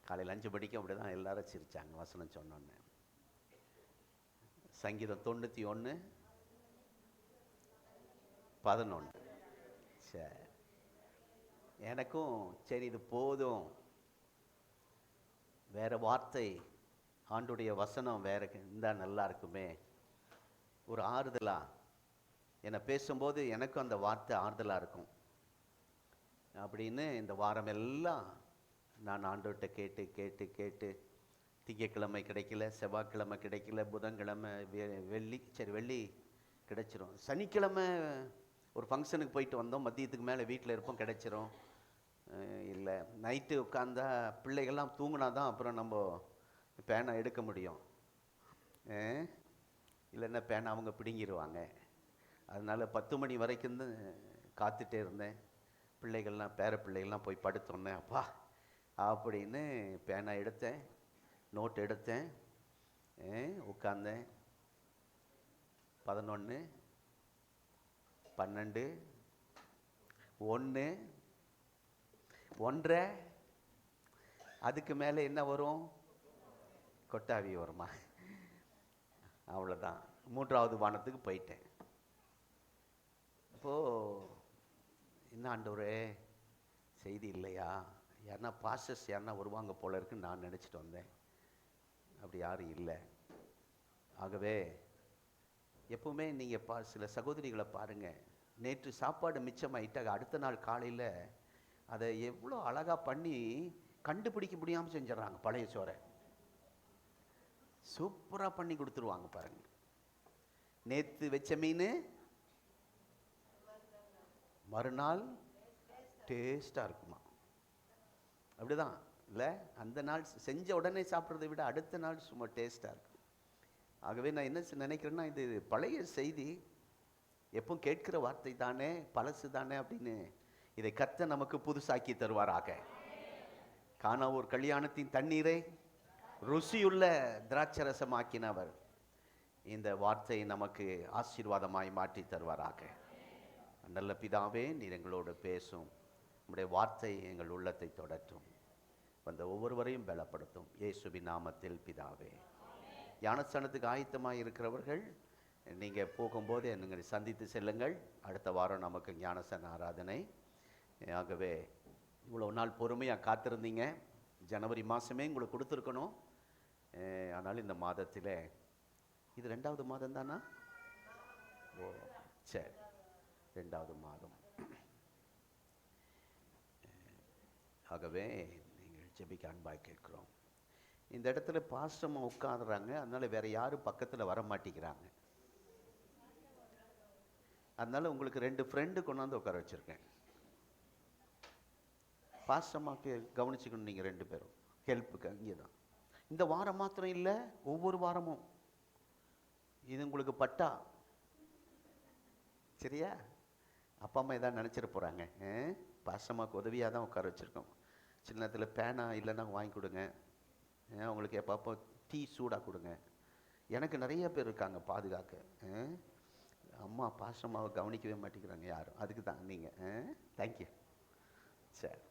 காலையில் 5 மணிக்கு அப்படி தான் எல்லாரும் சிரித்தாங்க வசனம் சொன்னோன்னே. சங்கீதம் 91:11. சரி, எனக்கும் சரி இது போதும், வேற வார்த்தை ஆண்டுடைய வசனம் வேற இருந்தால் நல்லா இருக்குமே, ஒரு ஆறுதலாக என்னை பேசும்போது எனக்கும் அந்த வார்த்தை ஆறுதலாக இருக்கும் அப்படின்னு இந்த வாரம் எல்லாம் நான் ஆண்டவர்கிட்ட கேட்டு கேட்டு கேட்டு திங்கக்கிழமை கிடைக்கல, செவ்வாய்க்கிழமை கிடைக்கல, புதன்கிழமை வெள்ளி கிடைச்சிரும். சனிக்கிழமை ஒரு ஃபங்க்ஷனுக்கு போயிட்டு வந்தோம், மதியத்துக்கு மேலே வீட்டில் இருப்போம், கிடைச்சிரும். இல்லை, நைட்டு உட்காந்தா பிள்ளைகள்லாம் தூங்கினா தான் அப்புறம் நம்ம பேனை எடுக்க முடியும். இல்லைன்னா பேனை அவங்க பிடுங்கிடுவாங்க. அதனால் 10 மணி வரைக்கும் தான் காத்துட்டே இருந்தேன். பிள்ளைகள்லாம் பேர பிள்ளைகள்லாம் போய் படுத்தோன்னே அப்பா அப்படின்னு பேனை எடுத்தேன், நோட் எடுத்தேன், உட்காந்தேன். 11, 12, 1, 1:30. அதுக்கு மேலே என்ன வரும்? கொட்டாவி வருமா? அவ்வளோதான். 3வது வானத்துக்கு போயிட்டேன். அப்போது என்ன ஆண்டவரே செய்தி இல்லையா, யாருன்னா பாஸ்டர்ஸ் யாருன்னா வருவாங்க போல இருக்குன்னு நான் நினச்சிட்டு வந்தேன். அப்படி யாரும் இல்லை. ஆகவே எப்பவுமே நீங்கள் சில சகோதரிகளை பாருங்கள், நேற்று சாப்பாடு மிச்சமாயிட்டாக அடுத்த நாள் காலையில் அதை எவ்வளோ அழகாக பண்ணி கண்டுபிடிக்க முடியாமல் செஞ்சிடறாங்க. பழைய சோறை சூப்பராக பண்ணி கொடுத்துருவாங்க பாருங்கள். நேற்று வச்ச மீன் மறுநாள் டேஸ்ட்டாக இருக்குமா? அப்படிதான் இல்லை? அந்த நாள் செஞ்ச உடனே சாப்பிட்றதை விட அடுத்த நாள் சும்மா டேஸ்ட்டாக இருக்கும். ஆகவே நான் என்ன நினைக்கிறேன்னா, இது பழைய செய்தி, எப்போ கேட்கிற வார்த்தை தானே, பழசு தானே அப்படின்னு இதை கர்த்தர் நமக்கு புதுசாக்கி தருவாராக. கானாவூர் கல்யாணத்தின் தண்ணீரை ருசியுள்ள திராட்சரசமாக்கினவர் இந்த வார்த்தையை நமக்கு ஆசீர்வாதமாய் மாற்றி தருவாராக. நல்ல பிதாவே, நீர் எங்களோடு பேசும், நம்முடைய வார்த்தை எங்கள் உள்ளத்தை தொடற்றும், வந்த ஒவ்வொருவரையும் பலப்படுத்தும். இயேசுவின் நாமத்தில் பிதாவே. ஞானஸ்தானத்துக்கு ஆயத்தமாக இருக்கிறவர்கள் நீங்கள் போகும்போது என்னை சந்தித்து செல்லுங்கள். அடுத்த வாரம் நமக்கு ஞானஸ்தான ஆராதனை. ஆகவே இவ்வளோ நாள் பொறுமையாக காத்திருந்தீங்க. ஜனவரி மாதமே உங்களுக்கு கொடுத்துருக்கணும். ஆனால் இந்த மாதத்தில் இது 2வது மாதம் தானா? ஓ சரி, 2வது மாதம். ஆகவே நீங்கள் ஜெபிக்க அன்பாய் கேட்குறோம். இந்த இடத்துல பாஸ்டமாக உட்காந்துறாங்க, அதனால வேற யாரும் பக்கத்தில் வர மாட்டேங்கிறாங்க. அதனால உங்களுக்கு 2 ஃப்ரெண்டு கொண்டாந்து உட்கார வச்சுருக்கேன். பாஸ்டமாக கவனிச்சுக்கணும் நீங்கள் 2 பேரும் ஹெல்ப்புக்கு. அங்கே தான் இந்த வாரம் மாத்திரம் இல்லை, ஒவ்வொரு வாரமும் இது உங்களுக்கு பட்டா சரியா? அப்பா அம்மா எதாவது நினச்சிட போகிறாங்க. பாஸ்டமாக்கு உதவியாக தான் உட்கார வச்சுருக்கோம். சில நேரத்தில் பேனா இல்லைன்னா வாங்கி கொடுங்க, அவங்களுக்கு எப்பப்போ டீ சூடாக கொடுங்க. எனக்கு நிறைய பேர் இருக்காங்க பாதுகாக்க. அம்மா பாஸ்டமாவை கவனிக்கவே மாட்டேங்கிறாங்க யாரும், அதுக்கு தான் நீங்கள். தேங்க்யூ. சரி,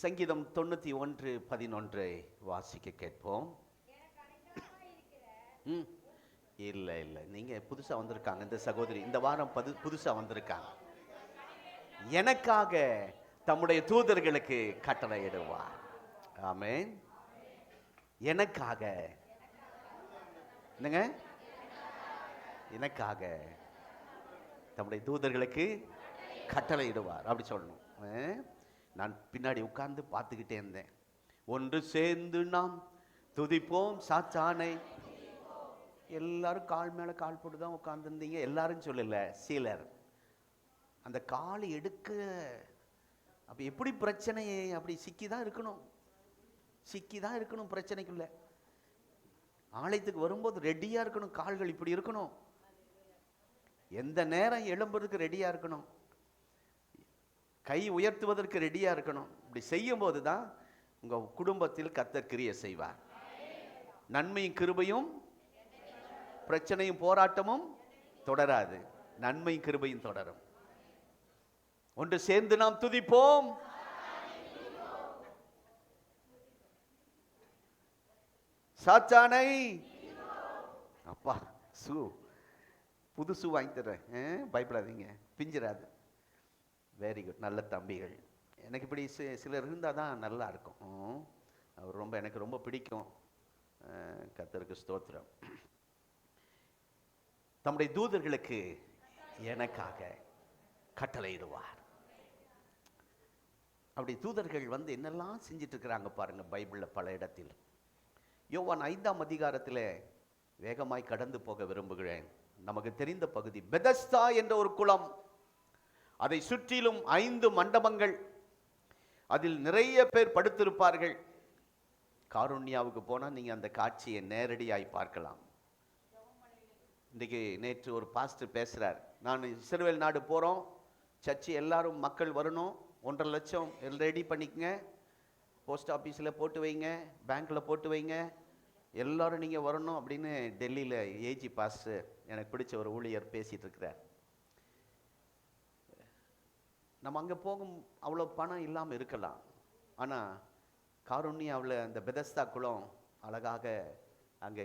சங்கீதம் 91:11 வாசிக்க கேட்போம். இல்லை இல்லை, நீங்கள் புதுசாக வந்திருக்காங்க இந்த சகோதரி, இந்த வாரம் புதுசாக வந்திருக்காங்க. எனக்காக தம்முடைய தூதர்களுக்கு கட்டளையிடுவார். ஆமென். எனக்காக என்னங்க? எனக்காக தம்முடைய தூதர்களுக்கு கட்டளையிடுவார் அப்படி சொல்லணும். நான் பின்னாடி உட்கார்ந்து பார்த்துக்கிட்டே இருந்தேன். ஒன்று சேர்ந்து நாம் துதிப்போம் சாத்தானை. எல்லாரும் கால் மேலே கால் போட்டு தான் உட்கார்ந்துருந்தீங்க. எல்லாரும் சொல்லல, சிலர் அந்த கால் எடுக்க அப்போ எப்படி பிரச்சனையை அப்படி சிக்கி தான் இருக்கணும் பிரச்சனைக்குள்ள. ஆலயத்துக்கு வரும்போது ரெடியாக இருக்கணும், கால்கள் இப்படி இருக்கணும், எந்த நேரம் எழும்புறதுக்கு ரெடியாக இருக்கணும், கை உயர்த்துவதற்கு ரெடியாக இருக்கணும். இப்படி செய்யும் போது தான் உங்கள் குடும்பத்தில் கர்த்தர் கிரியை செய்வார். நன்மையும் கிருபையும் பிரச்சனையும் போராட்டமும் தொடராது, நன்மையும் கிருபையும் தொடரும். ஒன்று சேர்ந்து நாம் துதிப்போம் சாத்தானை. அப்பா ஷூ, புது ஷூ வாங்கி தர்றேன், பயப்படாதீங்க, பிஞ்சிராது. வெரி குட், நல்ல தம்பிகள். எனக்கு இப்படி சிலர் இருந்தால் தான் நல்லா இருக்கும். அவர் ரொம்ப எனக்கு ரொம்ப பிடிக்கும். கர்த்தருக்கு ஸ்தோத்திரம். தம்முடைய தூதர்களுக்கு எனக்காக கட்டளையிடுவார். அப்படி தூதர்கள் வந்து என்னெல்லாம் செஞ்சிட்டு இருக்கிறாங்க பாருங்க பைபிளில் பல இடத்தில். யோவான் 5ஆம் அதிகாரத்தில் வேகமாய் கடந்து போக விரும்புகிறேன். நமக்கு தெரிந்த பகுதி பெதஸ்தா என்ற ஒரு குளம், அதை சுற்றிலும் 5 மண்டபங்கள், அதில் நிறைய பேர் படுத்திருப்பார்கள். காருண்யாவுக்கு போனால் நீங்கள் அந்த காட்சியை நேரடியாய் பார்க்கலாம். இன்றைக்கு நேற்று ஒரு பாஸ்டர் பேசுகிறார், நான் இஸ்ரவேல் நாடு போகிறோம், சர்ச்சு எல்லாரும் மக்கள் வரணும், 1.5 லட்சம் ரெடி பண்ணிக்கங்க, போஸ்ட் ஆஃபீஸில் போட்டு வைங்க, பேங்க்கில் போட்டு வைங்க, எல்லோரும் நீங்கள் வரணும் அப்படின்னு டெல்லியில் ஏஜி பாஸ்டர், எனக்கு பிடிச்ச ஒரு ஊழியர் பேசிகிட்டு இருக்கிறார். நம்ம அங்கே போகும் அவ்வளோ பணம் இல்லாமல் இருக்கலாம், ஆனால் காருண்யாவில் அந்த பெதஸ்தா குளம் அழகாக அங்கே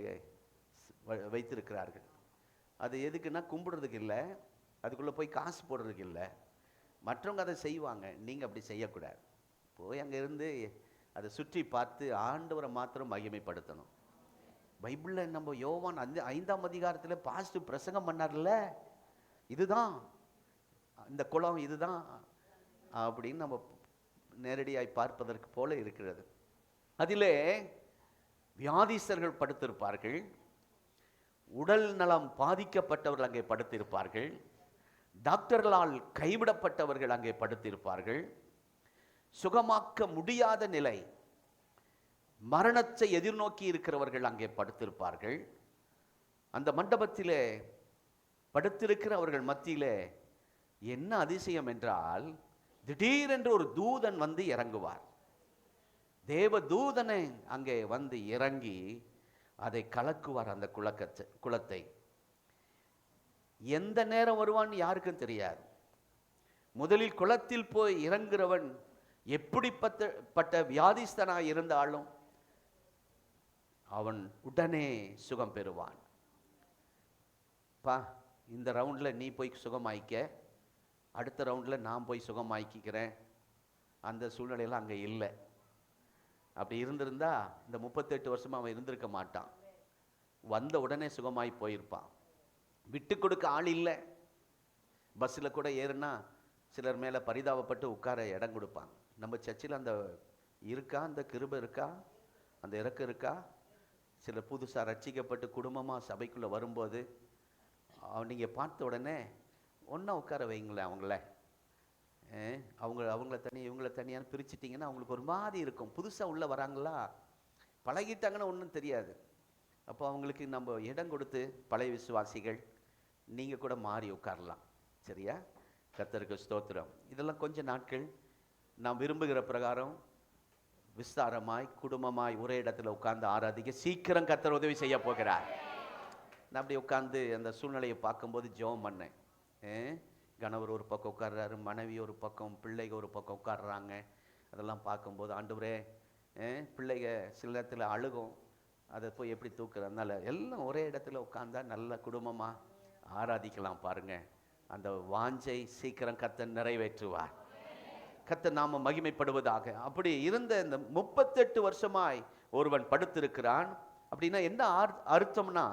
வைத்திருக்கிறார்கள். அது எதுக்குன்னா கும்பிடுறதுக்கு இல்லை, அதுக்குள்ளே போய் காசு போடுறதுக்கு இல்லை, மற்றவங்க அதை செய்வாங்க, நீங்கள் அப்படி செய்யக்கூடாது. போய் அங்கே இருந்து அதை சுற்றி பார்த்து ஆண்டவரை மாத்திரம் மகிமைப்படுத்தணும். பைபிளில் நம்ம யோவான் 5ஆம் அதிகாரத்தில் பாஸ்ட் பிரசங்கம் பண்ணார்ல, இதுதான் இந்த குளம், இதுதான் அப்படின்னு நம்ம நேரடியாய் பார்ப்பதற்கு போல இருக்கிறது. அதிலே வியாதிஸ்தர்கள் படுத்திருப்பார்கள், உடல் நலம் பாதிக்கப்பட்டவர்கள் அங்கே படுத்திருப்பார்கள், டாக்டர்களால் கைவிடப்பட்டவர்கள் அங்கே படுத்திருப்பார்கள், சுகமாக்க முடியாத நிலை, மரணத்தை எதிர்நோக்கி இருக்கிறவர்கள் அங்கே படுத்திருப்பார்கள். அந்த மண்டபத்திலே படுத்திருக்கிறவர்கள் மத்தியிலே என்ன அதிசயம் என்றால், திடீரென்று ஒரு தூதன் வந்து இறங்குவார். தேவ தூதனை அங்கே வந்து இறங்கி அதை கலக்குவார். அந்த குளத்தை எந்த நேரம் வருவான்னு யாருக்கும் தெரியாது. முதலில் குளத்தில் போய் இறங்குறவன் எப்படிப்பட்ட வியாதிஸ்தனாய் இருந்தாலும் அவன் உடனே சுகம் பெறுவான். இந்த ரவுண்டில் நீ போய் சுகமாய்க்க, அடுத்த ரவுண்டில் நான் போய் சுகமாய்க்கிறேன், அந்த சூழ்நிலையெல்லாம் அங்கே இல்லை. அப்படி இருந்திருந்தா இந்த 38 வருஷமாக அவன் இருந்திருக்க மாட்டான், வந்த உடனே சுகமாய் போயிருப்பான். விட்டு கொடுக்க ஆள் இல்லை. பஸ்ஸில் கூட ஏறுனா சிலர் மேலே பரிதாபப்பட்டு உட்கார இடம் கொடுப்பாங்க. நம்ம சர்ச்சில் அந்த இருக்கா, அந்த கிருபை இருக்கா, அந்த இறக்கம் இருக்கா? சிலர் புதுசாக ரட்சிக்கப்பட்டு குடும்பமாக சபைக்குள்ளே வரும்போது நீங்கள் பார்த்த உடனே ஒன்றா உட்கார வைங்களேன். அவங்கள தனியாக இவங்கள தனியாக பிரிச்சுட்டிங்கன்னா அவங்களுக்கு ஒரு மாதிரி இருக்கும். புதுசாக உள்ளே வராங்களா, பழகிட்டாங்கன்னா ஒன்றும் தெரியாது. அப்போ அவங்களுக்கு நம்ம இடம் கொடுத்து, பழைய விசுவாசிகள் நீங்கள் கூட மாறி உட்காரலாம். சரியா? கர்த்தருக்கு ஸ்தோத்திரம். இதெல்லாம் கொஞ்ச நாட்கள் நாம் விரும்புகிற பிரகாரம் விஸ்தாரமாய் குடும்பமாய் ஒரே இடத்துல உட்கார்ந்து ஆராதிக்க சீக்கிரம் கர்த்தர் உதவி செய்ய போகிறார். நான் அப்படி உட்கார்ந்து அந்த சூழ்நிலையை பார்க்கும்போது ஜெபம் பண்ணேன். கணவர் ஒரு பக்கம் உட்கார்றாரு, மனைவி ஒரு பக்கம், பிள்ளைங்க ஒரு பக்கம் உட்கார்றாங்க. அதெல்லாம் பார்க்கும்போது ஆண்டவரே, பிள்ளைங்க சில நேரத்தில் அழுகும், அதை போய் எப்படி தூக்குறதுனால எல்லாம் ஒரே இடத்துல உட்கார்ந்தா நல்ல குடும்பமாக ஆராதிக்கலாம். பாருங்க, அந்த வாஞ்சை சீக்கிரம் கர்த்தர் நிறைவேற்றுவார். கர்த்தர் நாம மகிமைப்படுவதாக. அப்படி இருந்த இந்த 38 வருஷமாய் ஒருவன் படுத்திருக்கிறான். அப்படின்னா என்ன அர்த்தம்னா,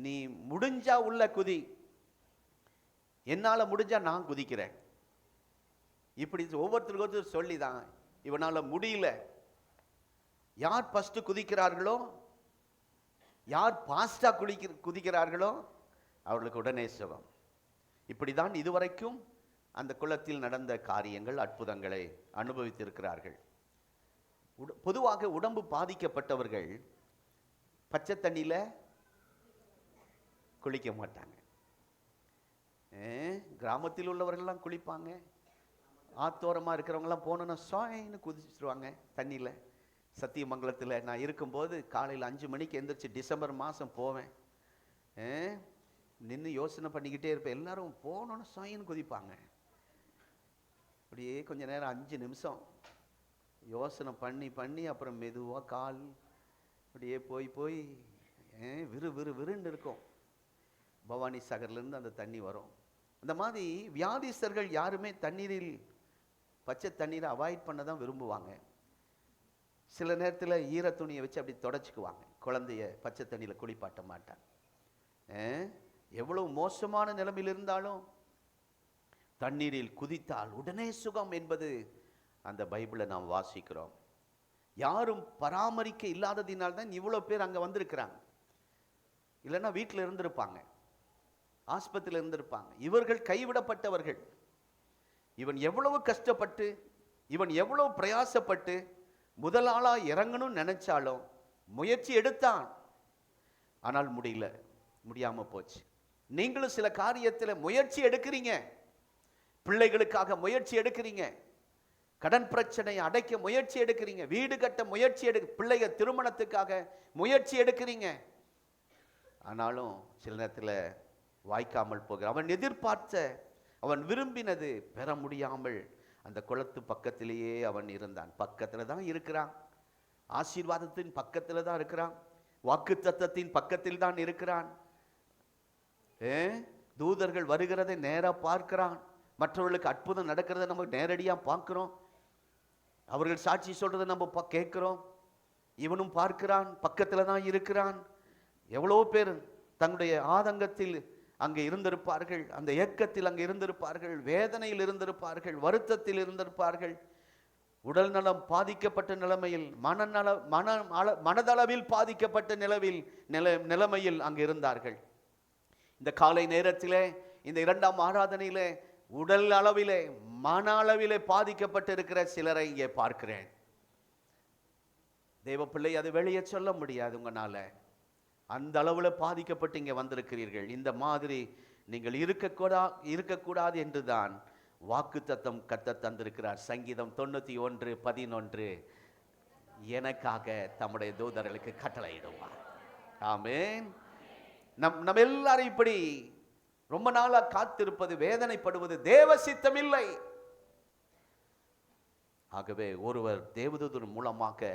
நீ முடிஞ்சா உள்ள குதி, என்னால் முடிஞ்சா நான் குதிக்கிறேன். இப்படி ஒவ்வொருத்தருக்கு ஒருத்தர் சொல்லி தான், இவனால் முடியல. யார் ஃபர்ஸ்ட் குதிக்கிறார்களோ, யார் பாஸ்டா குதிக்கிறார்களோ அவர்களுக்கு உடனே சுகம். இப்படிதான் இதுவரைக்கும் அந்த குளத்தில் நடந்த காரியங்கள், அற்புதங்களை அனுபவித்திருக்கிறார்கள். பொதுவாக உடம்பு பாதிக்கப்பட்டவர்கள் பச்சை தண்ணியில் குளிக்க மாட்டாங்க. கிராமத்தில் உள்ளவர்கள்லாம் குளிப்பாங்க. ஆத்தோரமாக இருக்கிறவங்கலாம் போனோன்னா சாயின்னு குதிச்சிருவாங்க தண்ணியில். சத்தியமங்கலத்தில் நான் இருக்கும்போது காலையில் 5 மணிக்கு எந்திரிச்சு டிசம்பர் மாதம் போவேன். நின்று யோசனை பண்ணிக்கிட்டே இருப்பேன். எல்லாரும் போனோன்னு சாயின்னு குதிப்பாங்க. அப்படியே கொஞ்ச நேரம் 5 நிமிஷம் யோசனை பண்ணி அப்புறம் மெதுவாக கால் அப்படியே போய் போய் விறு விறு விறுன்னு இருக்கும். பவானி சாகர்லேருந்து அந்த தண்ணி வரும். அந்த மாதிரி வியாதிஸ்தர்கள் யாருமே தண்ணீரில் பச்சை தண்ணீரை அவாய்ட் பண்ண தான் விரும்புவாங்க. சில நேரத்தில் ஈர துணியை வச்சு அப்படி தொடச்சிக்குவாங்க. குழந்தைய பச்சை தண்ணியில் குளிப்பாட்ட மாட்டாங்க. எவ்வளவு மோசமான நிலைமையில் இருந்தாலும் தண்ணீரில் குதித்தால் உடனே சுகம் என்பது அந்த பைபிளை நாம் வாசிக்கிறோம். யாரும் பராமரிக்க இல்லாததினால்தான் இவ்வளோ பேர் அங்கே வந்திருக்கிறாங்க. இல்லைன்னா வீட்டில் இருந்திருப்பாங்க, ஆஸ்பத்திரியில் இருந்திருப்பாங்க. இவர்கள் கைவிடப்பட்டவர்கள். இவன் எவ்வளவு கஷ்டப்பட்டு, இவன் எவ்வளவு பிரயாசப்பட்டு முதல் ஆளாக இறங்கணும்னு நினைச்சாலும் முயற்சி எடுத்தான். ஆனால் முடியாமல் போச்சு. நீங்களும் சில காரியத்தில் முயற்சி எடுக்கிறீங்க. பிள்ளைகளுக்காக முயற்சி எடுக்கிறீங்க, கடன் பிரச்சனையை அடைக்க முயற்சி எடுக்கிறீங்க, வீடு கட்ட முயற்சி பிள்ளைங்க திருமணத்துக்காக முயற்சி எடுக்கிறீங்க. ஆனாலும் சில நேரத்தில் வாய்க்காமல் போகிற, அவன் எதிர்பார்த்த, அவன் விரும்பினது பெற முடியாமல் அந்த குளத்து பக்கத்திலேயே அவன் இருந்தான். பக்கத்தில் தான் இருக்கிறான், ஆசீர்வாதத்தின் பக்கத்தில் தான் இருக்கிறான், வாக்குத்தத்தத்தின் பக்கத்தில் தான் இருக்கிறான். தூதர்கள் வருகிறதை நேராக பார்க்கிறான். மற்றவர்களுக்கு அற்புதம் நடக்கிறத நம்ம நேரடியாக பார்க்கிறோம். அவர்கள் சாட்சி சொல்றதை நம்ம கேட்கிறோம். இவனும் பார்க்கிறான், பக்கத்தில் தான் இருக்கிறான். எவ்வளோ பேர் தங்களுடைய ஆதங்கத்தில் அங்கே இருந்திருப்பார்கள், அந்த ஏக்கத்தில் அங்கே இருந்திருப்பார்கள், வேதனையில் இருந்திருப்பார்கள், வருத்தத்தில் இருந்திருப்பார்கள், உடல் நலம் பாதிக்கப்பட்ட நிலைமையில், மனதளவில் பாதிக்கப்பட்ட நிலைமையில் அங்கே இருந்தார்கள். இந்த காலை நேரத்திலே, இந்த இரண்டாம் ஆராதனையிலே உடல் அளவிலே மன அளவிலே பாதிக்கப்பட்டு இருக்கிற சிலரை இங்கே பார்க்கிறேன். தேவ பிள்ளை, அது வெளியே சொல்ல முடியாது உங்களால. அந்த அளவில் பாதிக்கப்பட்டு இங்கே வந்திருக்கிறீர்கள். இந்த மாதிரி நீங்கள் இருக்கக்கூடாது என்றுதான் வாக்குத்தத்தம் கர்த்தர் தந்திருக்கிறார். சங்கீதம் 91:11 எனக்காக தம்முடைய தூதர்களுக்கு கட்டளையிடுவார். ஆமென். நம்ம எல்லாரும் இப்படி ரொம்ப நாளா காத்திருப்பது, வேதனைப்படுவது தேவ சித்தம் இல்லை. ஆகவே ஒருவர் தேவதூதர் மூலமாக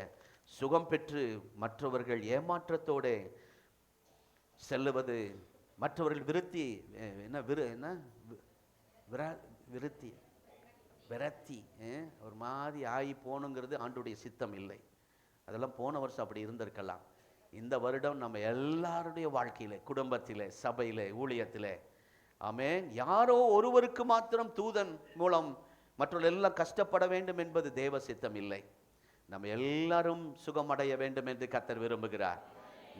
சுகம் பெற்று மற்றவர்கள் ஏமாற்றத்தோடு செல்லுவது, மற்றவர்கள் விரத்தி ஒரு மாதிரி ஆகி போகணுங்கிறது ஆண்டுடைய சித்தம் இல்லை. அதெல்லாம் போன வருஷம் அப்படி இருந்திருக்கலாம். இந்த வருடம் நம்ம எல்லாருடைய வாழ்க்கையில, குடும்பத்திலே, சபையிலே, ஊழியத்திலே, ஆமென், யாரோ ஒருவருக்கு மாத்திரம் தூதன் மூலம் மற்றவர்கள் எல்லாம் கஷ்டப்பட வேண்டும் என்பது தேவ சித்தம் இல்லை. நம்ம எல்லாரும் சுகமடைய வேண்டும் என்று கர்த்தர் விரும்புகிறார்.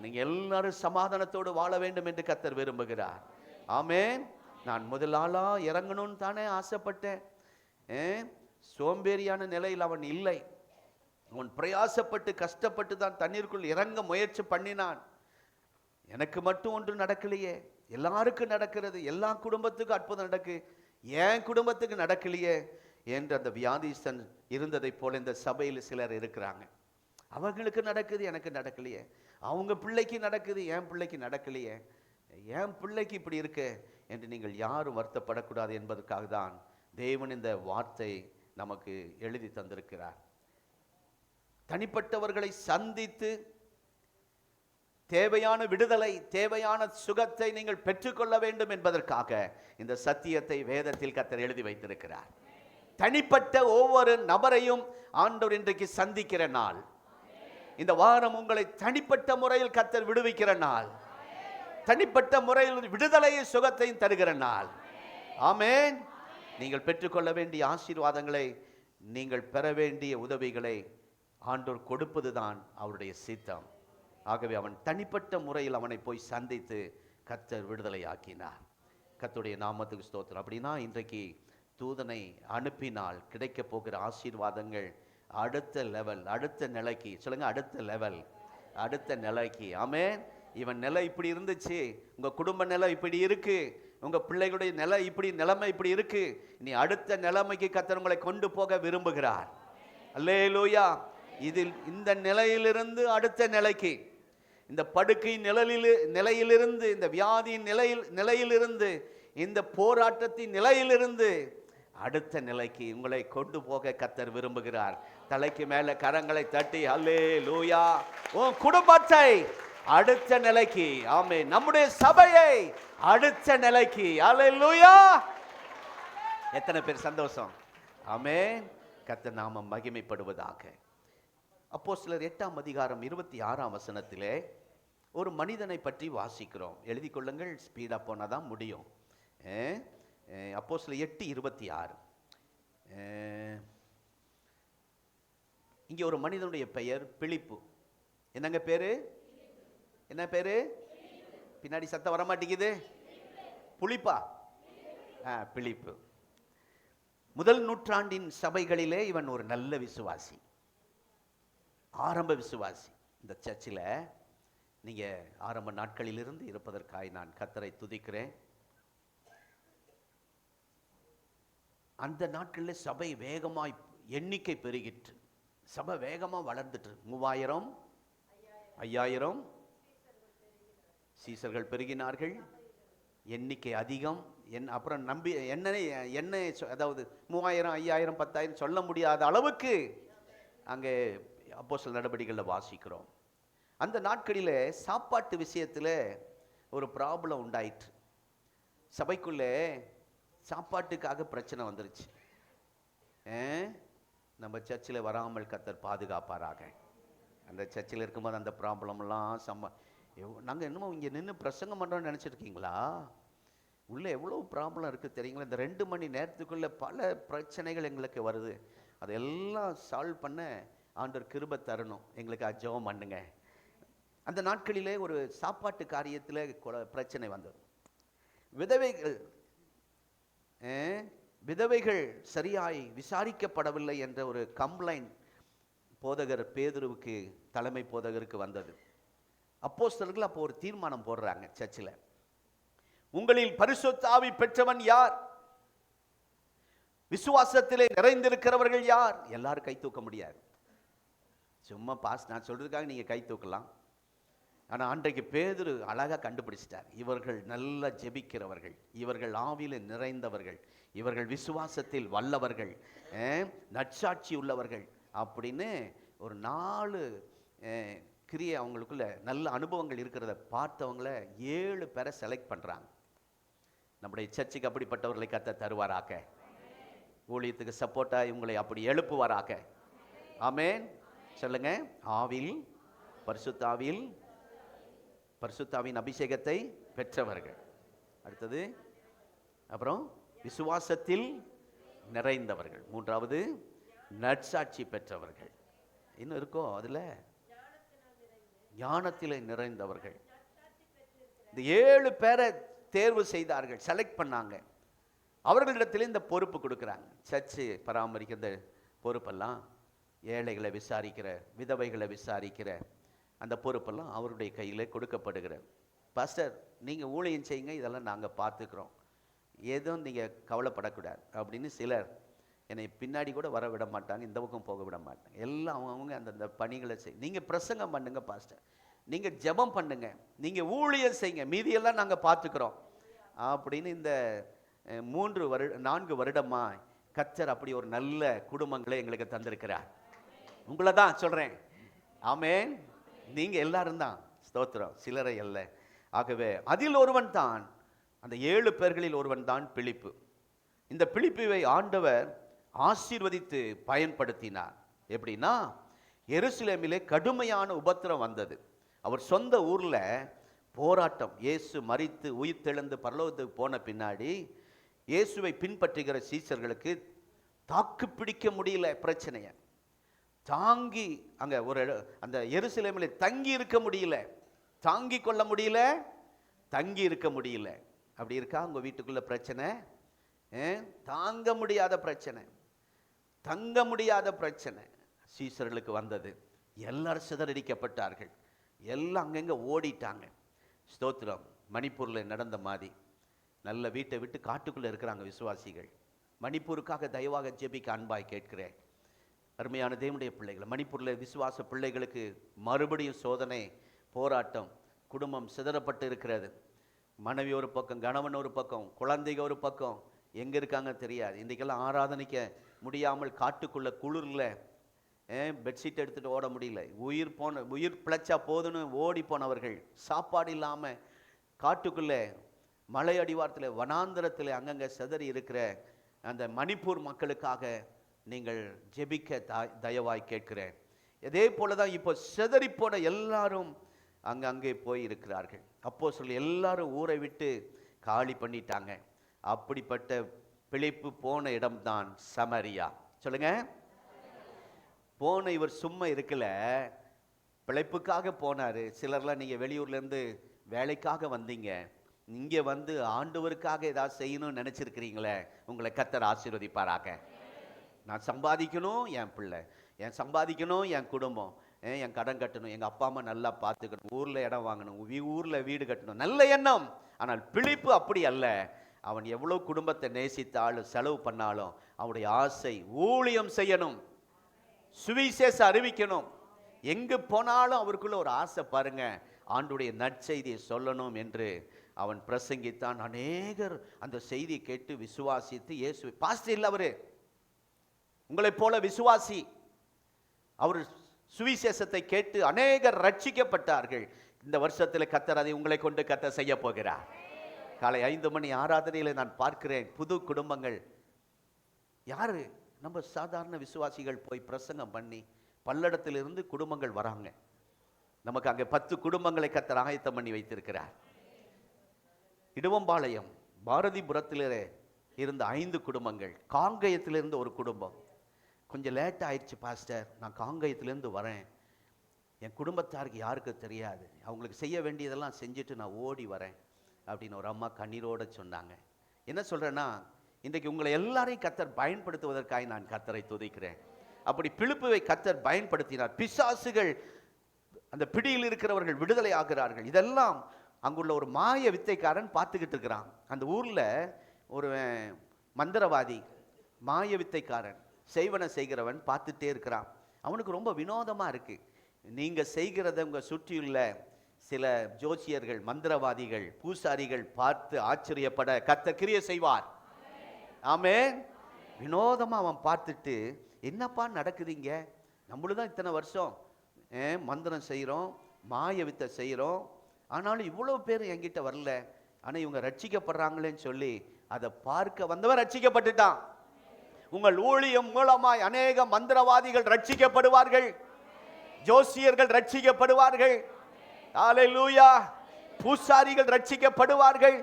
நீங்க எல்லாரும் சமாதானத்தோடு வாழ வேண்டும் என்று கர்த்தர் விரும்புகிறார். ஆமென். நான் முதல் ஆளா இறங்கணும்னு தானே ஆசைப்பட்டேன். சோம்பேறியான நிலையில் அவன் இல்லை. அவன் பிரயாசப்பட்டு கஷ்டப்பட்டு தான் தண்ணீருக்குள் இறங்க முயற்சி பண்ணினான். எனக்கு மட்டும் ஒன்று நடக்கலையே, எல்லாருக்கும் நடக்கிறது, எல்லா குடும்பத்துக்கும் அற்புதம் நடக்கு, என் குடும்பத்துக்கு நடக்கலையே என்று அந்த வியாதிஸ்தன் இருந்ததை போல இந்த சபையில் சிலர் இருக்கிறாங்க. அவர்களுக்கு நடக்குது, எனக்கு நடக்கலையே. அவங்க பிள்ளைக்கு நடக்குது, என் பிள்ளைக்கு நடக்கலையே. என் பிள்ளைக்கு இப்படி இருக்கு என்று நீங்கள் யாரும் வருத்தப்படக்கூடாது என்பதற்காக தான் தேவன் இந்த வார்த்தை நமக்கு எழுதி தந்திருக்கிறார். தனிப்பட்டவர்களை சந்தித்து தேவையான விடுதலை, தேவையான சுகத்தை நீங்கள் பெற்றுக்கொள்ள வேண்டும் என்பதற்காக இந்த சத்தியத்தை வேதத்தில் கர்த்தர் எழுதி வைத்திருக்கிறார். தனிப்பட்ட ஒவ்வொரு நபரையும் ஆண்டவர் இன்றைக்கு சந்திக்கிற நாள். இந்த வாரம் உங்களை தனிப்பட்ட முறையில் கர்த்தர் விடுவிக்கிற நாள். தனிப்பட்ட முறையில் விடுதலையை, சுகத்தையும் தருகிற நாள். ஆமென். நீங்கள் பெற்றுக்கொள்ள வேண்டிய ஆசீர்வாதங்களை, நீங்கள் பெற வேண்டிய உதவிகளை ஆண்டவர் கொடுப்பதுதான் அவருடைய சித்தம். ஆகவே அவன் தனிப்பட்ட முறையில் அவனை போய் சந்தித்து கர்த்தர் விடுதலை ஆக்கினார். கர்த்தருடைய நாமத்துக்கு ஸ்தோத்திரம். அப்படின்னா இன்றைக்கு தூதனை அனுப்பினால் கிடைக்க போகிற ஆசீர்வாதங்கள் அடுத்த லெவல், அடுத்த நிலைக்கு. சொல்லுங்க, அடுத்த லெவல், அடுத்த நிலைக்கு. ஆமென். இவன் நிலை இப்படி இருந்துச்சு, உங்க குடும்ப நிலை இப்படி இருக்கு, உங்க பிள்ளைகளுடைய நிலைமை இப்படி இருக்கு. நீ அடுத்த நிலைமைக்கு கர்த்தர் உங்களை கொண்டு போக விரும்புகிறார். அல்லேலூயா. இதில் இந்த நிலையிலிருந்து அடுத்த நிலைக்கு, இந்த படுக்கை நிலையிலிருந்து, இந்த வியாதியின் நிலையிலிருந்து, இந்த போராட்டத்தின் நிலையிலிருந்து அடுத்த நிலைக்கு உங்களை கொண்டு போக கர்த்தர் விரும்புகிறார். தலைக்கு மேல கரங்களை தட்டி அல்லேலூயா. உன் குடும்பத்தை அடுத்த நிலைக்கு, ஆமென், நம்முடைய சபையை அடுத்த நிலைக்கு, அல்லேலூயா. எத்தனை பேர் சந்தோஷம்? ஆமென். கர்த்தர் நாமம் மகிமைப்படுவதாக. அப்போஸ்தலர் 8ஆம் அதிகாரம் 26ஆம் வசனத்திலே ஒரு மனிதனை பற்றி வாசிக்கிறோம். எழுதி கொள்ளுங்கள், ஸ்பீடா போனாதான் முடியும். அப்போஸ்தலர் 8:26. இங்கே ஒரு மனிதனுடைய பெயர் பிலிப்பு. என்னங்க பேரு? என்ன பேரு? பின்னாடி சத்தம் வர மாட்டேங்குது. புலிப்பா? பிலிப்பு. முதல் நூற்றாண்டின் சபைகளிலே இவன் ஒரு நல்ல விசுவாசி, ஆரம்ப விசுவாசி. இந்த சர்ச்சில் நீங்க ஆரம்ப நாட்களிலிருந்து இருப்பதற்காய் நான் கர்த்தரை துதிக்கிறேன். அந்த நாட்களில் சபை வேகமாய் எண்ணிக்கை பெருகிற்று. சபை வேகமாக வளர்ந்துட்டு 3000 5000 சீசர்கள் பெருகினார்கள். எண்ணிக்கை அதிகம். அப்புறம் நம்பி என்ன அதாவது 3000 5000 10,000 சொல்ல முடியாத அளவுக்கு அங்கே அப்போஸ்தலர் நடவடிக்கைகளில் வாசிக்கிறோம். அந்த நாட்களில் சாப்பாட்டு விஷயத்தில் ஒரு ப்ராப்ளம் உண்டாயிற்று. சபைக்குள்ளே சாப்பாட்டுக்காக பிரச்சனை வந்துருச்சு. நம்ம சர்ச்சில் வராமல் கர்த்தர் பாதுகாப்பாராக. அந்த சர்ச்சில் இருக்கும்போது அந்த ப்ராப்ளம்லாம் நாங்கள் என்னமோ இங்கே நின்று பிரசங்கம் பண்ணுறோன்னு நினச்சிருக்கீங்களா? உள்ளே எவ்வளோ ப்ராப்ளம் இருக்குது தெரியுங்களா? இந்த 2 மணி நேரத்துக்குள்ளே பல பிரச்சனைகள் எங்களுக்கு வருது. அதெல்லாம் சால்வ் பண்ண ஆண்டவர் கிருபை தரணும். எங்களுக்கு ஜெபம் பண்ணுங்க. அந்த நாட்களிலே ஒரு சாப்பாட்டு காரியத்தில் பிரச்சனை வந்தது. விதவைகள் சரியாய் விசாரிக்கப்படவில்லை என்ற ஒரு கம்ப்ளைண்ட் போதகர் பேதுருவுக்கு, தலைமை போதகருக்கு வந்தது. அப்போஸ்தலர்கள் அப்போ ஒரு தீர்மானம் போடுறாங்க சர்ச்சில். உங்களில் பரிசுத்த ஆவி பெற்றவன் யார்? விசுவாசத்திலே நிறைந்திருக்கிறவர்கள் யார்? எல்லாரும் கை தூக்க முடியாது. சும்மா நான் சொல்றதுக்காக நீங்க கை தூக்கலாம். ஆனா அன்றைக்கு பேதுரு அழகா கண்டுபிடிச்சிட்டார். இவர்கள் நல்லா ஜெபிக்கிறவர்கள், இவர்கள் ஆவியில நிறைந்தவர்கள், இவர்கள் விசுவாசத்தில் வல்லவர்கள், நற்சாட்சி உள்ளவர்கள் அப்படின்னு ஒரு 4 கிரியை அவங்களுக்குள்ள நல்ல அனுபவங்கள் இருக்கிறத பார்த்தவங்கள 7 பேரை செலக்ட் பண்றாங்க. நம்முடைய சர்ச்சுக்கு அப்படிப்பட்டவர்களை கர்த்தர் தருவாராக. ஊழியத்துக்கு சப்போர்ட்டா இவங்களை அப்படி எழுப்புவாராக. ஆமென். சொல்லுங்க. ஆவில், பரிசுத்தாவில், பரிசுத்தாவின் அபிஷேகத்தை பெற்றவர்கள். அடுத்தது அப்புறம் விசுவாசத்தில் நிறைந்தவர்கள். 3வது நற்சாட்சி பெற்றவர்கள். இன்னும் இருக்கோ அதுல ஞானத்திலே நிறைந்தவர்கள். இந்த 7 பேரை தேர்வு செய்தார்கள், செலக்ட் பண்ணாங்க. அவர்களிடத்திலே இந்த பொறுப்பு கொடுக்குறாங்க. சர்ச்சு பராமரிக்கிற பொறுப்பெல்லாம், ஏழைகளை விசாரிக்கிற, விதவைகளை விசாரிக்கிற அந்த பொறுப்பெல்லாம் அவருடைய கையில் கொடுக்கப்படுகிறது. பாஸ்டர் நீங்கள் ஊழியம் செய்யுங்க, இதெல்லாம் நாங்கள் பார்த்துக்கிறோம், எதுவும் நீங்கள் கவலைப்படக்கூடாது அப்படின்னு சிலர் என்னை பின்னாடி கூட வர விட மாட்டாங்க, இந்த பக்கம் போக விட மாட்டாங்க. எல்லாம் அவங்க அந்தந்த பணிகளை நீங்கள் பிரசங்கம் பண்ணுங்க பாஸ்டர், நீங்கள் ஜெபம் பண்ணுங்க, நீங்கள் ஊழியம் செய்யுங்க, மீதியெல்லாம் நாங்கள் பார்த்துக்கிறோம் அப்படின்னு இந்த 4 வருடமா கர்த்தர் அப்படி ஒரு நல்ல குடும்பங்களை எங்களுக்கு தந்திருக்கிறார். உங்களை தான் சொல்கிறேன். ஆமென். நீங்கள் எல்லாரும் தான், ஸ்தோத்திரம், சிலரை அல்ல. ஆகவே அதில் ஒருவன் தான், அந்த 7 பேர்களில் ஒருவன் தான் பிலிப்பு. இந்த பிலிப்புவை ஆண்டவர் ஆசீர்வதித்து பயன்படுத்தினார். எப்படின்னா, எருசலேமிலே கடுமையான உபத்திரம் வந்தது. அவர் சொந்த ஊரில் போராட்டம். இயேசு மரித்து உயிர்த்தெழுந்து பரலோகத்துக்கு போன பின்னாடி இயேசுவை பின்பற்றுகிற சீசர்களுக்கு தாக்கு பிடிக்க முடியல பிரச்சனையை. தாங்கி அங்கே அந்த எருசலேமில் தங்கி இருக்க முடியல, தாங்கி கொள்ள முடியல, தங்கி இருக்க முடியல. அப்படி இருக்கா உங்கள் வீட்டுக்குள்ள பிரச்சனை? தாங்க முடியாத பிரச்சனை, தங்க முடியாத பிரச்சனை சீசர்களுக்கு வந்தது. எல்லாரும் சிதறடிக்கப்பட்டார்கள், எல்லாம் அங்கங்கே ஓடிட்டாங்க. ஸ்தோத்திரம். மணிப்பூரில் நடந்த மாதிரி நல்ல வீட்டை விட்டு காட்டுக்குள்ளே இருக்கிறாங்க விசுவாசிகள். மணிப்பூருக்காக தயவாக ஜெபிக்க அன்பாய் கேட்கிறேன். அருமையான தேவனுடைய பிள்ளைகள், மணிப்பூரில் விசுவாச பிள்ளைகளுக்கு மறுபடியும் சோதனை, போராட்டம், குடும்பம் சிதறப்பட்டு இருக்கிறது. மனைவி ஒரு பக்கம், கணவன் ஒரு பக்கம், குழந்தைங்க ஒரு பக்கம், எங்கே இருக்காங்க தெரியாது. இன்றைக்கெல்லாம் ஆராதனைக்க முடியாமல் காட்டுக்குள்ள குளிரில் பெட்ஷீட் எடுத்துகிட்டு ஓட முடியல. உயிர் பிழைச்சா போதுன்னு ஓடி போனவர்கள் சாப்பாடு இல்லாமல் காட்டுக்குள்ளே மலை அடிவாரத்தில் வனாந்திரத்தில் அங்கங்கே சிதறி இருக்கிற அந்த மணிப்பூர் மக்களுக்காக நீங்கள் ஜெபிக்க தயவாய் கேட்கிறேன். இதே போல தான் இப்போ சிதறி போன எல்லாரும் அங்கே போய் இருக்கிறார்கள். அப்போஸ்தலர்கள் எல்லாரும் ஊரை விட்டு காலி பண்ணிட்டாங்க. அப்படிப்பட்ட பிழைப்பு போன இடம்தான் சமரியா. சொல்லுங்க. போன இவர் சும்மா இருக்கல, பிழைப்புக்காக போனார். சிலர்லாம் நீங்கள் வெளியூர்லேருந்து வேலைக்காக வந்தீங்க, இங்கே வந்து ஆண்டவருக்காக ஏதாவது செய்யணும்னு நினச்சிருக்கிறீங்களே, உங்களை கர்த்தர் ஆசீர்வதிப்பாராக. நான் சம்பாதிக்கணும், என் பிள்ளை சம்பாதிக்கணும், என் குடும்பம், என் கடன் கட்டணும், எங்கள் அப்பா அம்மா நல்லா பார்த்துக்கணும், ஊரில் இடம் வாங்கணும், ஊரில் வீடு கட்டணும், நல்ல எண்ணம். ஆனால் பிழைப்பு அப்படி அல்ல. அவன் எவ்வளோ குடும்பத்தை நேசித்தாலும் செலவு பண்ணாலும் அவனுடைய ஆசை ஊழியம் செய்யணும், சுவிசேஷம் அறிவிக்கணும். எங்கு போனாலும் அவருக்குள்ள ஒரு ஆசை பாருங்க, ஆண்டுடைய நற்செய்தியை சொல்லணும் என்று அவன் பிரசங்கித்தான். அநேகர் அந்த செய்தியை கேட்டு விசுவாசித்து இயேசு பாஸ்டர் இல்லை, அவரு உங்களை போல விசுவாசி. அவர் சுவிசேஷத்தை கேட்டு அநேகர் ரட்சிக்கப்பட்டார்கள். இந்த வருஷத்தில் கர்த்தர் அதை உங்களை கொண்டு கர்த்தர் செய்ய போகிறார். காலை 5 மணி ஆராதனையில் நான் பார்க்கிறேன், புது குடும்பங்கள். யாரு? நம்ம சாதாரண விசுவாசிகள் போய் பிரசங்கம் பண்ணி பல்லடத்திலிருந்து குடும்பங்கள் வராங்க. நமக்கு அங்கே 10 குடும்பங்களை கர்த்தர் ஆயத்தம் பண்ணி வைத்திருக்கிறார். இடுவம்பாளையம் பாரதிபுரத்திலே இருந்த 5 குடும்பங்கள், காங்கயத்திலிருந்து ஒரு குடும்பம். கொஞ்சம் லேட் ஆயிடுச்சு பாஸ்டர், நான் காங்கயத்திலேருந்து வரேன், என் குடும்பத்தாருக்கு யாருக்கு தெரியாது, அவங்களுக்கு செய்ய வேண்டியதெல்லாம் செஞ்சுட்டு நான் ஓடி வரேன் அப்படின்னு ஒரு அம்மா கண்ணீரோடு சொன்னாங்க. என்ன சொல்கிறேன்னா, இன்றைக்கு உங்களை எல்லாரையும் கர்த்தர் பயன்படுத்துவதற்காக நான் கர்த்தரை துதிக்கிறேன். அப்படி பிலிப்புவை கர்த்தர் பயன்படுத்தினார். பிசாசுகள், அந்த பிடியில் இருக்கிறவர்கள் விடுதலை ஆகிறார்கள். இதெல்லாம் அங்குள்ள ஒரு மாய வித்தைக்காரன் பார்த்துக்கிட்டு இருக்கிறான். அந்த ஊரில் ஒரு மந்திரவாதி, மாய வித்தைக்காரன், செய்வன செய்கிறவன் பார்த்துட்டே இருக்கிறான். அவனுக்கு ரொம்ப வினோதமாக இருக்குது. நீங்கள் செய்கிறத உங்கள் சுற்றியுள்ள சில ஜோசியர்கள், மந்திரவாதிகள், பூசாரிகள் பார்த்து ஆச்சரியப்பட கர்த்தர் கிரியை செய்வார். ஆமென். வினோதமாக அவன் பார்த்துட்டு, என்னப்பா நடக்குதுங்க, நம்மளும் தான் இத்தனை வருஷம் மந்திரம் செய்கிறோம், மாய வித்தை செய்கிறோம், ஆனாலும் இவ்வளோ பேர் என்கிட்ட வரல, ஆனால் இவங்க ரட்சிக்கப்படுறாங்களேன்னு சொல்லி அதை பார்க்க வந்தவன் ரட்சிக்கப்பட்டுட்டான். உங்கள் ஊழியம் மூலமாய் அநேக மந்திரவாதிகள் ரட்சிக்கப்படுவார்கள், ஜோசியர்கள் ரட்சிக்கப்படுவார்கள், ஹல்லேலூயா, பூசாரிகள் ரட்சிக்கப்படுவார்கள்.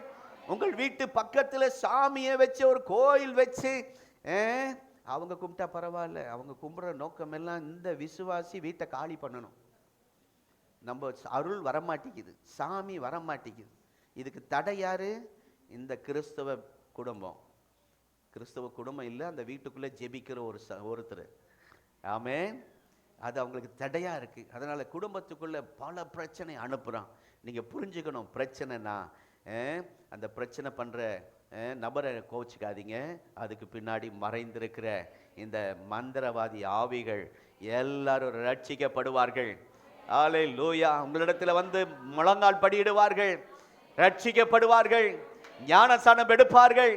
உங்கள் வீட்டு பக்கத்தில் சாமியை வச்சு ஒரு கோயில் வச்சு அவங்க கும்பிட்டா பரவாயில்ல, அவங்க கும்பிட்ற நோக்கம் எல்லாம் இந்த விசுவாசி வீட்டை காலி பண்ணணும், நம்ம அருள் வரமாட்டேங்குது, சாமி வரமாட்டேங்குது. இதுக்கு தடை யாரு? இந்த கிறிஸ்தவ குடும்பம். கிறிஸ்தவ குடும்பம் இல்லை, அந்த வீட்டுக்குள்ளே ஜெபிக்கிற ஒருத்தர். ஆமென். அது அவங்களுக்கு தடையாக இருக்குது. அதனால் குடும்பத்துக்குள்ளே பல பிரச்சனை அனுப்புகிறான். நீங்கள் புரிஞ்சுக்கணும், பிரச்சனைனா அந்த பிரச்சனை பண்ணுற நபரை கோச்சிக்காதீங்க, அதுக்கு பின்னாடி மறைந்திருக்கிற இந்த மந்திரவாதி ஆவிகள் எல்லாரும் ரட்சிக்கப்படுவார்கள். ஹல்லேலூயா. உங்களிடத்தில் வந்து முழங்கால் படியிடுவார்கள், ரட்சிக்கப்படுவார்கள், ஞானஸ்நானம் எடுப்பார்கள்,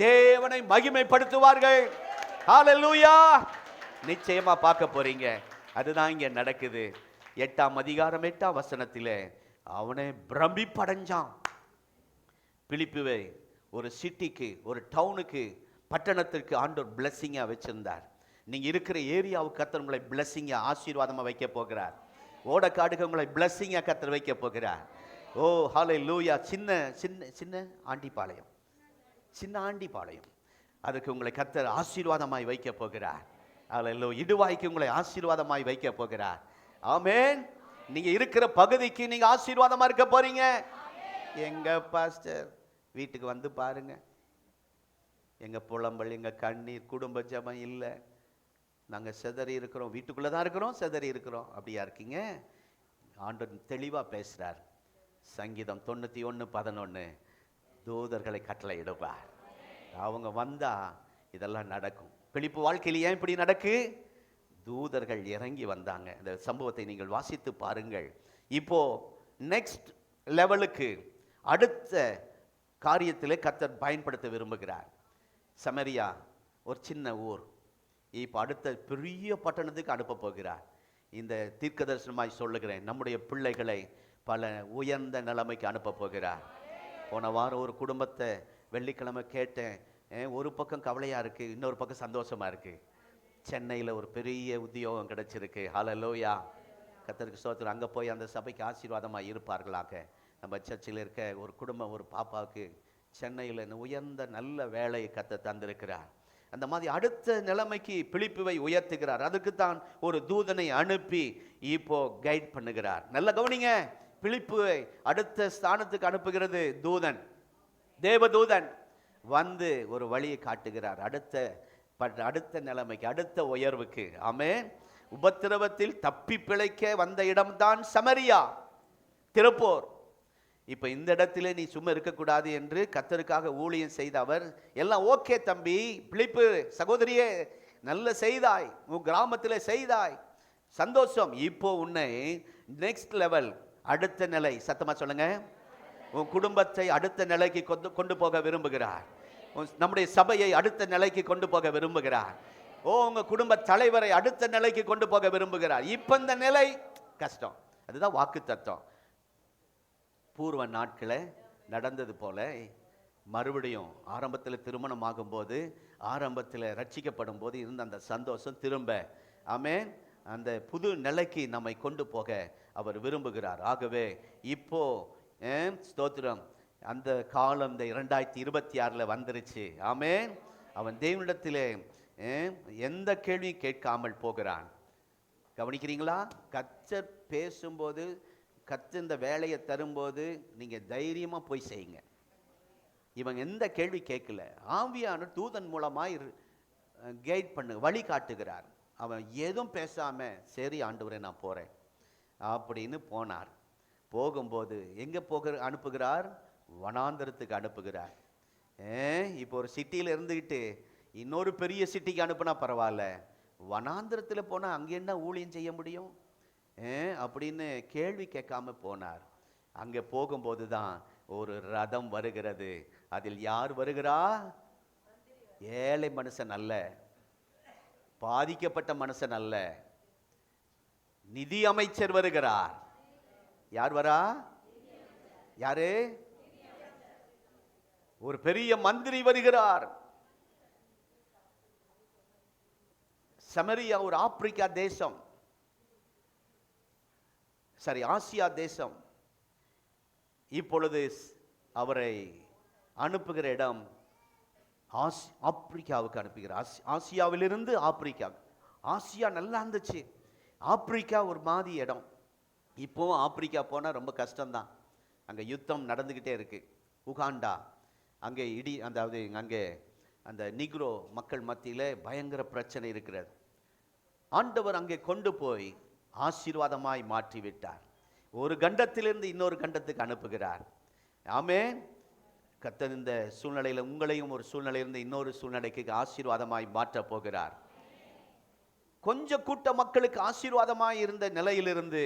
தேவனை மகிமைப்படுத்துவார்கள். ஹல்லேலூயா. நிச்சயமா பார்க்க போறீங்க. அதுதான் இங்க நடக்குது. 8ஆம் அதிகாரம் 8ஆம் வசனத்திலே அவனே பிரமிப்படைஞ்சான். பிலிப்புவை ஒரு சிட்டிக்கு, ஒரு டவுனுக்கு, பட்டணத்திற்கு ஆண்டவர் பிளஸ்ஸிங்கா வச்சிருந்தார். நீங்க இருக்கிற ஏரியாவுக்கு கர்த்தர் உங்களை பிளஸ்ஸிங்கா, ஆசீர்வாதமா வைக்க போகிறார். ஓடக்காடுக்கு உங்களை பிளஸ்ஸிங்கா கர்த்தர் வைக்க போகிறார். ஓ ஹல்லேலூயா. சின்ன சின்ன சின்ன ஆண்டிப்பாளையம், சின்ன ஆண்டிப்பாளையம், அதுக்கு உங்களை கர்த்தர் ஆசீர்வாதமாய் வைக்க போகிறார். ஹல்லேலூயா. இடுவாய்க்கு உங்களை ஆசீர்வாதமாய் வைக்க போகிறார். ஆமென். நீங்க இருக்கிற பகுதிக்கு நீங்க ஆசீர்வாதமா இருக்க போறீங்க. எங்க பாஸ்டர் வீட்டுக்கு வந்து பாருங்க, எங்க புலம்பல், எங்க கண்ணீர், குடும்ப ஜெபம் இல்லை, நாங்க சிதறி இருக்கிறோம், வீட்டுக்குள்ளதான் இருக்கிறோம், சிதறி இருக்கிறோம். அப்படியா இருக்கீங்க? ஆண்டவர் தெளிவா பேசுறார். சங்கீதம் 91:11 தூதர்களை கட்டளை இடுவார். அவங்க வந்தா இதெல்லாம் நடக்கும். பிலிப்பு வாழ்க்கையில் ஏன் இப்படி நடக்கு? தூதர்கள் இறங்கி வந்தாங்க. இந்த சம்பவத்தை நீங்கள் வாசித்து பாருங்கள். இப்போ நெக்ஸ்ட் லெவலுக்கு, அடுத்த காரியத்திலே கர்த்தர் பயன்படுத்த விரும்புகிறார். சமரியா ஒரு சின்ன ஊர். இப்போ அடுத்த பெரிய பட்டணத்துக்கு அனுப்ப போகிறார். இந்த தீர்க்க தரிசனமாய் சொல்லுகிறேன், நம்முடைய பிள்ளைகளை பல உயர்ந்த நிலைமைக்கு அனுப்ப போகிறார். போன வாரம் ஒரு குடும்பத்தை வெள்ளிக்கிழமை கேட்டேன். ஒரு பக்கம் கவலையாக இருக்குது, இன்னொரு பக்கம் சந்தோஷமாக இருக்குது. சென்னையில் ஒரு பெரிய உத்தியோகம் கிடச்சிருக்கு. ஹல்லேலூயா, கர்த்தருக்கு ஸ்தோத்திரம். அங்கே போய் அந்த சபைக்கு ஆசீர்வாதமாக இருப்பார்களாக. நம்ம சர்ச்சில் இருக்க ஒரு குடும்பம், ஒரு பாப்பாவுக்கு சென்னையில் உயர்ந்த நல்ல வேலையை கர்த்தர் தந்திருக்கிறார். அந்த மாதிரி அடுத்த நிலைமைக்கு பிலிப்புவை உயர்த்துகிறார். அதுக்குத்தான் ஒரு தூதனை அனுப்பி இப்போ கைட் பண்ணுகிறார். நல்ல கவனிங்க, பிலிப்புவை அடுத்த ஸ்தானத்துக்கு அனுப்புகிறது தூதன், தேவதூதன் வந்து ஒரு வழியை காட்டுகிறார். அடுத்த நிலைமைக்கு, அடுத்த உயர்வுக்கு. ஆமென். உபத்திரவத்தில் தப்பி பிழைக்க வந்த இடம்தான் சமரியா, திருப்போர். இப்ப இந்த இடத்திலே நீ சும்மா இருக்கக்கூடாது என்று கர்த்தருக்காக ஊழியம் செய்த அவர், எல்லாம் ஓகே தம்பி, பிலிப்பு சகோதரியே, நல்ல செய்தாய், உன் கிராமத்தில் செய்தாய், சந்தோஷம். இப்போ உன்னை நெக்ஸ்ட் லெவல், அடுத்த நிலை, சத்தமா சொல்லுங்க, உன் குடும்பத்தை அடுத்த நிலைக்கு கொண்டு போக விரும்புகிறார். நம்முடைய சபையை அடுத்த நிலைக்கு கொண்டு போக விரும்புகிறார். உங்க குடும்ப தலைவரை அடுத்த நிலைக்கு கொண்டு போக விரும்புகிறார். இப்ப இந்த நிலை கஷ்டம், அதுதான் வாக்கு தத்துவம். பூர்வ நாட்களை நடந்தது போல மறுபடியும் ஆரம்பத்தில் திருமணம் ஆகும்போது, ஆரம்பத்தில் ரட்சிக்கப்படும் போது இருந்த அந்த சந்தோஷம் திரும்ப, ஆமென், அந்த புது நிலைக்கு நம்மை கொண்டு போக அவர் விரும்புகிறார். ஆகவே இப்போ ஸ்தோத்திரம், அந்த காலம் இந்த 2026 வந்துருச்சு. ஆமென். அவன் தேவனிடத்திலே எந்த கேள்வியும் கேட்காமல் போகிறான். கவனிக்கிறீங்களா? கர்த்தர் பேசும்போது, கர்த்தர் இந்த வேலையை தரும்போது நீங்க தைரியமா போய் செய்யுங்க. இவன் எந்த கேள்வி கேட்கல. ஆவியான தூதன் மூலமாய் கைட் பண்ணு, வழி காட்டுகிறார். அவன் எதுவும் பேசாம, சரி ஆண்டவரே நான் போறேன் அப்படின்னு போனார். போகும்போது எங்க அனுப்புகிறார்? வனாந்தரத்துக்கு அனுப்புகிறார். இப்போ ஒரு சிட்டியில இருந்துகிட்டு இன்னொரு பெரிய சிட்டிக்கு அனுப்புனா பரவாயில்ல, வனாந்தரத்தில் போனா அங்க என்ன ஊழியம் செய்ய முடியும் அப்படின்னு கேள்வி கேட்காம போனார். அங்கே போகும்போது தான் ஒரு ரதம் வருகிறது. அதில் யார் வருகிறா? ஏழை மனுஷன் அல்ல, பாதிக்கப்பட்ட மனுஷன் அல்ல, நிதி அமைச்சர் வருகிறார். யார் வரா? யாரு? ஒரு பெரிய மந்திரி வருகிறார். சமரியா ஒரு ஆப்பிரிக்கா தேசம், சரி ஆசியா தேசம். இப்பொழுது அவரை அனுப்புகிற இடம் ஆப்பிரிக்காவுக்கு அனுப்புகிறார். ஆசியாவிலிருந்து ஆப்பிரிக்கா. ஆசியா நல்லா இருந்துச்சு, ஆப்பிரிக்கா ஒரு மாதிரி இடம். இப்போ ஆப்பிரிக்கா போனால் ரொம்ப கஷ்டம்தான். அங்கே யுத்தம் நடந்துக்கிட்டே இருக்கு. உகாண்டா அங்கே அதாவது அங்கே அந்த நிக்ரோ மக்கள் மத்தியில் பயங்கர பிரச்சனை இருக்கிறது. ஆண்டவர் அங்கே கொண்டு போய் ஆசீர்வாதமாய் மாற்றி விட்டார். ஒரு கண்டத்திலிருந்து இன்னொரு கண்டத்துக்கு அனுப்புகிறார். ஆமென். கர்த்தர் இந்த சூழ்நிலையில் உங்களையும் ஒரு சூழ்நிலையிலிருந்து இன்னொரு சூழ்நிலைக்கு ஆசீர்வாதமாய் மாற்ற போகிறார். கொஞ்சம் கூட்ட மக்களுக்கு ஆசீர்வாதமாய் இருந்த நிலையிலிருந்து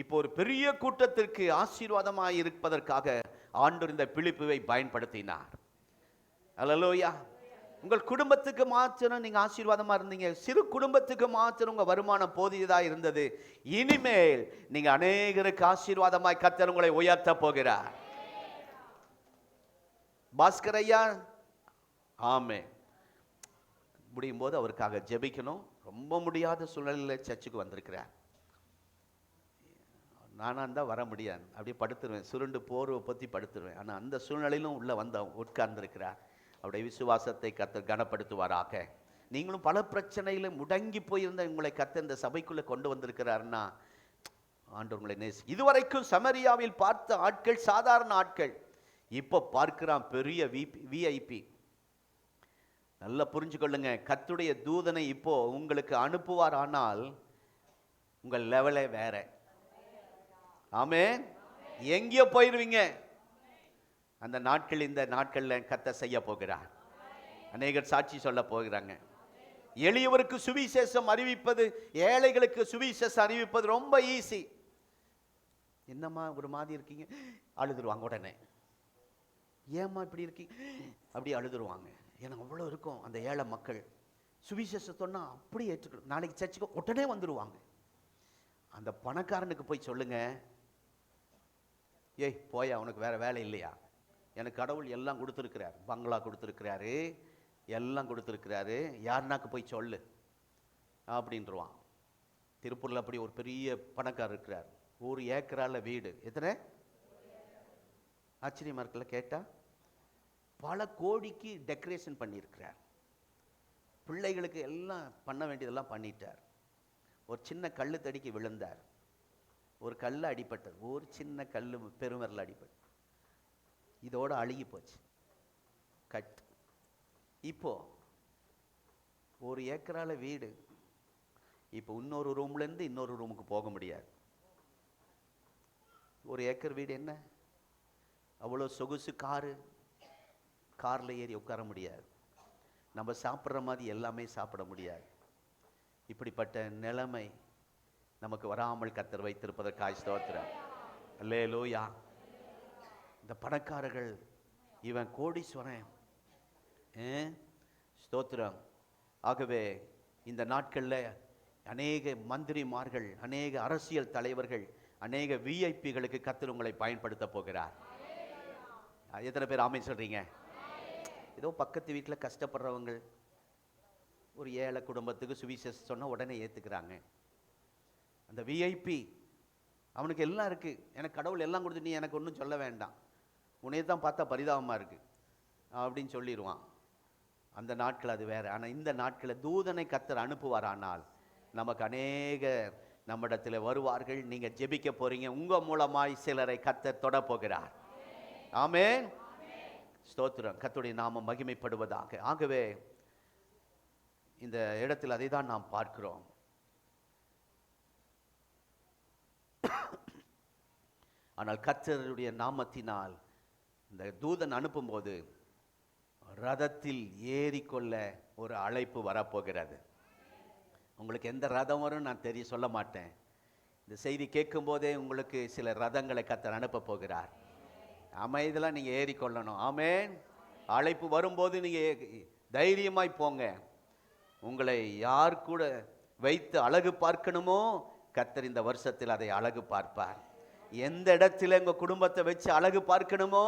இப்போ ஒரு பெரிய கூட்டத்திற்கு ஆசீர்வாதமாய் இருப்பதற்காக ஆண்டவர் இந்த பிலிப்புவை பயன்படுத்தினார். அல்லேலூயா. உங்கள் குடும்பத்துக்கு மாத்திரம் நீங்க ஆசீர்வாதமா இருந்தீங்க, சிறு குடும்பத்துக்கு மாத்திரம் உங்க வருமானம் போதியதா இருந்தது. இனிமேல் நீங்க அநேகருக்கு ஆசீர்வாதமாய் கர்த்தர் உங்களை உயர்த்த போகிறார். பாஸ்கர் ஐயா, ஆமென். முடியும் போது அவருக்காக ஜெபிக்கணும். ரொம்ப முடியாத சூழ்நிலையில் சர்ச்சுக்கு வந்திருக்கிறார். நானாக இருந்தால் வர முடியாது, அப்படியே படுத்துருவேன், சுருண்டு போர்வை பற்றி படுத்துருவேன். ஆனால் அந்த சூழ்நிலையிலும் உள்ளே வந்து உட்கார்ந்துருக்கிறார். அவருடைய விசுவாசத்தை கர்த்தர் கனப்படுத்துவாராக. நீங்களும் பல பிரச்சனையில் முடங்கி போயிருந்த உங்களை கர்த்தர் இந்த சபைக்குள்ளே கொண்டு வந்திருக்கிறாருன்னா ஆண்டவர் உங்களை நேசி. இதுவரைக்கும் சமரியாவில் பார்த்த ஆட்கள் சாதாரண ஆட்கள், இப்போ பார்க்கிறான் பெரிய விஐபி. நல்லா புரிஞ்சுக்கொள்ளுங்க, கர்த்தருடைய தூதனை இப்போ உங்களுக்கு அனுப்புவார், ஆனால் உங்கள் லெவலே வேற. ஆமென். எங்கேயோ போயிருவீங்க. அந்த நாட்கள் இந்த நாட்களில் கர்த்தர் செய்ய போகிறார். அநேகர் சாட்சி சொல்ல போகிறாங்க. எளியவருக்கு சுவிசேஷம் அறிவிப்பது, ஏழைகளுக்கு சுவிசேஷம் அறிவிப்பது ரொம்ப ஈஸி. என்னம்மா ஒரு மாதிரி இருக்கீங்க, அழுதுருவாங்க உடனே. ஏம்மா இப்படி இருக்கீங்க, அப்படி அழுதுருவாங்க. எனக்கு அவ்வளோ இருக்கும். அந்த ஏழை மக்கள் சுவிசேஷத்தோன்னா அப்படி ஏற்றுக்கணும், நாளைக்கு சர்ச்சுக்கு உடனே வந்துடுவாங்க. அந்த பணக்காரனுக்கு போய் சொல்லுங்க, ஏய் போயா, உனக்கு வேற வேலை இல்லையா? எனக்கு கடவுள் எல்லாம் கொடுத்துருக்கிறார், பங்களா கொடுத்துருக்கிறாரு, எல்லாம் கொடுத்துருக்கிறாரு, யாருனாக்கு போய் சொல்லு அப்படின்றான். திருப்பூரில் அப்படி ஒரு பெரிய பணக்காரர் இருக்கிறார். 1 ஏக்கரால வீடு. எத்தனை? ஆச்சரியமா இருக்குல்ல கேட்டா. பல கோடிக்கு டெக்கரேஷன் பண்ணியிருக்கிறார். பிள்ளைகளுக்கு எல்லாம் பண்ண வேண்டியதெல்லாம் பண்ணிட்டார். ஒரு சின்ன கல் தடிக்கு விழுந்தார். ஒரு கல் அடிபட்டது, ஒரு சின்ன கல் பெருமரில் அடிபட்டு இதோட அழுகி போச்சு, கட். இப்போ 1 ஏக்கரால வீடு. இப்போ இன்னொரு ரூம்லேருந்து இன்னொரு ரூமுக்கு போக முடியாது. 1 ஏக்கர் வீடு என்ன அவ்வளோ சொகுசு காரில் ஏறி உட்கார முடியாது. நம்ம சாப்பிட்ற மாதிரி எல்லாமே சாப்பிட முடியாது. இப்படிப்பட்ட நிலைமை நமக்கு வராமல் கர்த்தர் வைத்திருப்பதற்காய் ஸ்தோத்திரம். அல்லேலூயா. இந்த பணக்காரர்கள், இவன் கோடீஸ்வரன், ஸ்தோத்திரம். ஆகவே இந்த நாட்களில் அநேக மந்திரிமார்கள், அநேக அரசியல் தலைவர்கள், அநேக விஐபிகளுக்கு கர்த்தர் உங்களை பயன்படுத்த போகிறார். எத்தனை பேர் ஆமென் சொல்றீங்க? ஏதோ பக்கத்து வீட்டில் கஷ்டப்படுறவங்க, ஒரு ஏழை குடும்பத்துக்கு சுவிசேஷம் சொன்னால் உடனே ஏற்றுக்கிறாங்க. அந்த விஐபி அவனுக்கு எல்லாம் இருக்குது, எனக்கு கடவுள் எல்லாம் கொடுத்து நீ எனக்கு ஒன்றும் சொல்ல வேண்டாம், உன்னையே தான் பார்த்தா பரிதாபமாக இருக்குது அப்படின்னு சொல்லிடுவான். அந்த நாட்கள் அது வேறு. ஆனால் இந்த நாட்களில் தூதனை கர்த்தர் அனுப்புவாரானால் நமக்கு அநேக நம்மிடத்தில் வருவார்கள். நீங்கள் ஜெபிக்க போகிறீங்க, உங்கள் மூலமாய் சிலரை கர்த்தர் தொட போகிறார். ஆமென், ஸ்தோத்திரம். கர்த்தருடைய நாமம் மகிமைப்படுவதாக. ஆகவே இந்த இடத்தில் அதை தான் நாம் பார்க்கிறோம். ஆனால் கர்த்தருடைய நாமத்தினால் இந்த தூதன் அனுப்பும்போது ரதத்தில் ஏறிக்கொள்ள ஒரு அழைப்பு வரப்போகிறது. உங்களுக்கு எந்த ரதம் வரும் நான் சொல்ல மாட்டேன். இந்த செய்தி கேட்கும் போதே உங்களுக்கு சில ரதங்களை கர்த்தர் அனுப்ப போகிறார். இதெல்லாம் நீங்கள் ஏறிக்கொள்ளணும். ஆமென். அழைப்பு வரும்போது நீங்கள் தைரியமாய் போங்க. உங்களை யார் கூட வைத்து அழகு பார்க்கணுமோ கர்த்தர் இந்த வருஷத்தில் அதை அழகு பார்ப்பார். எந்த இடத்துல உங்கள் குடும்பத்தை வச்சு அழகு பார்க்கணுமோ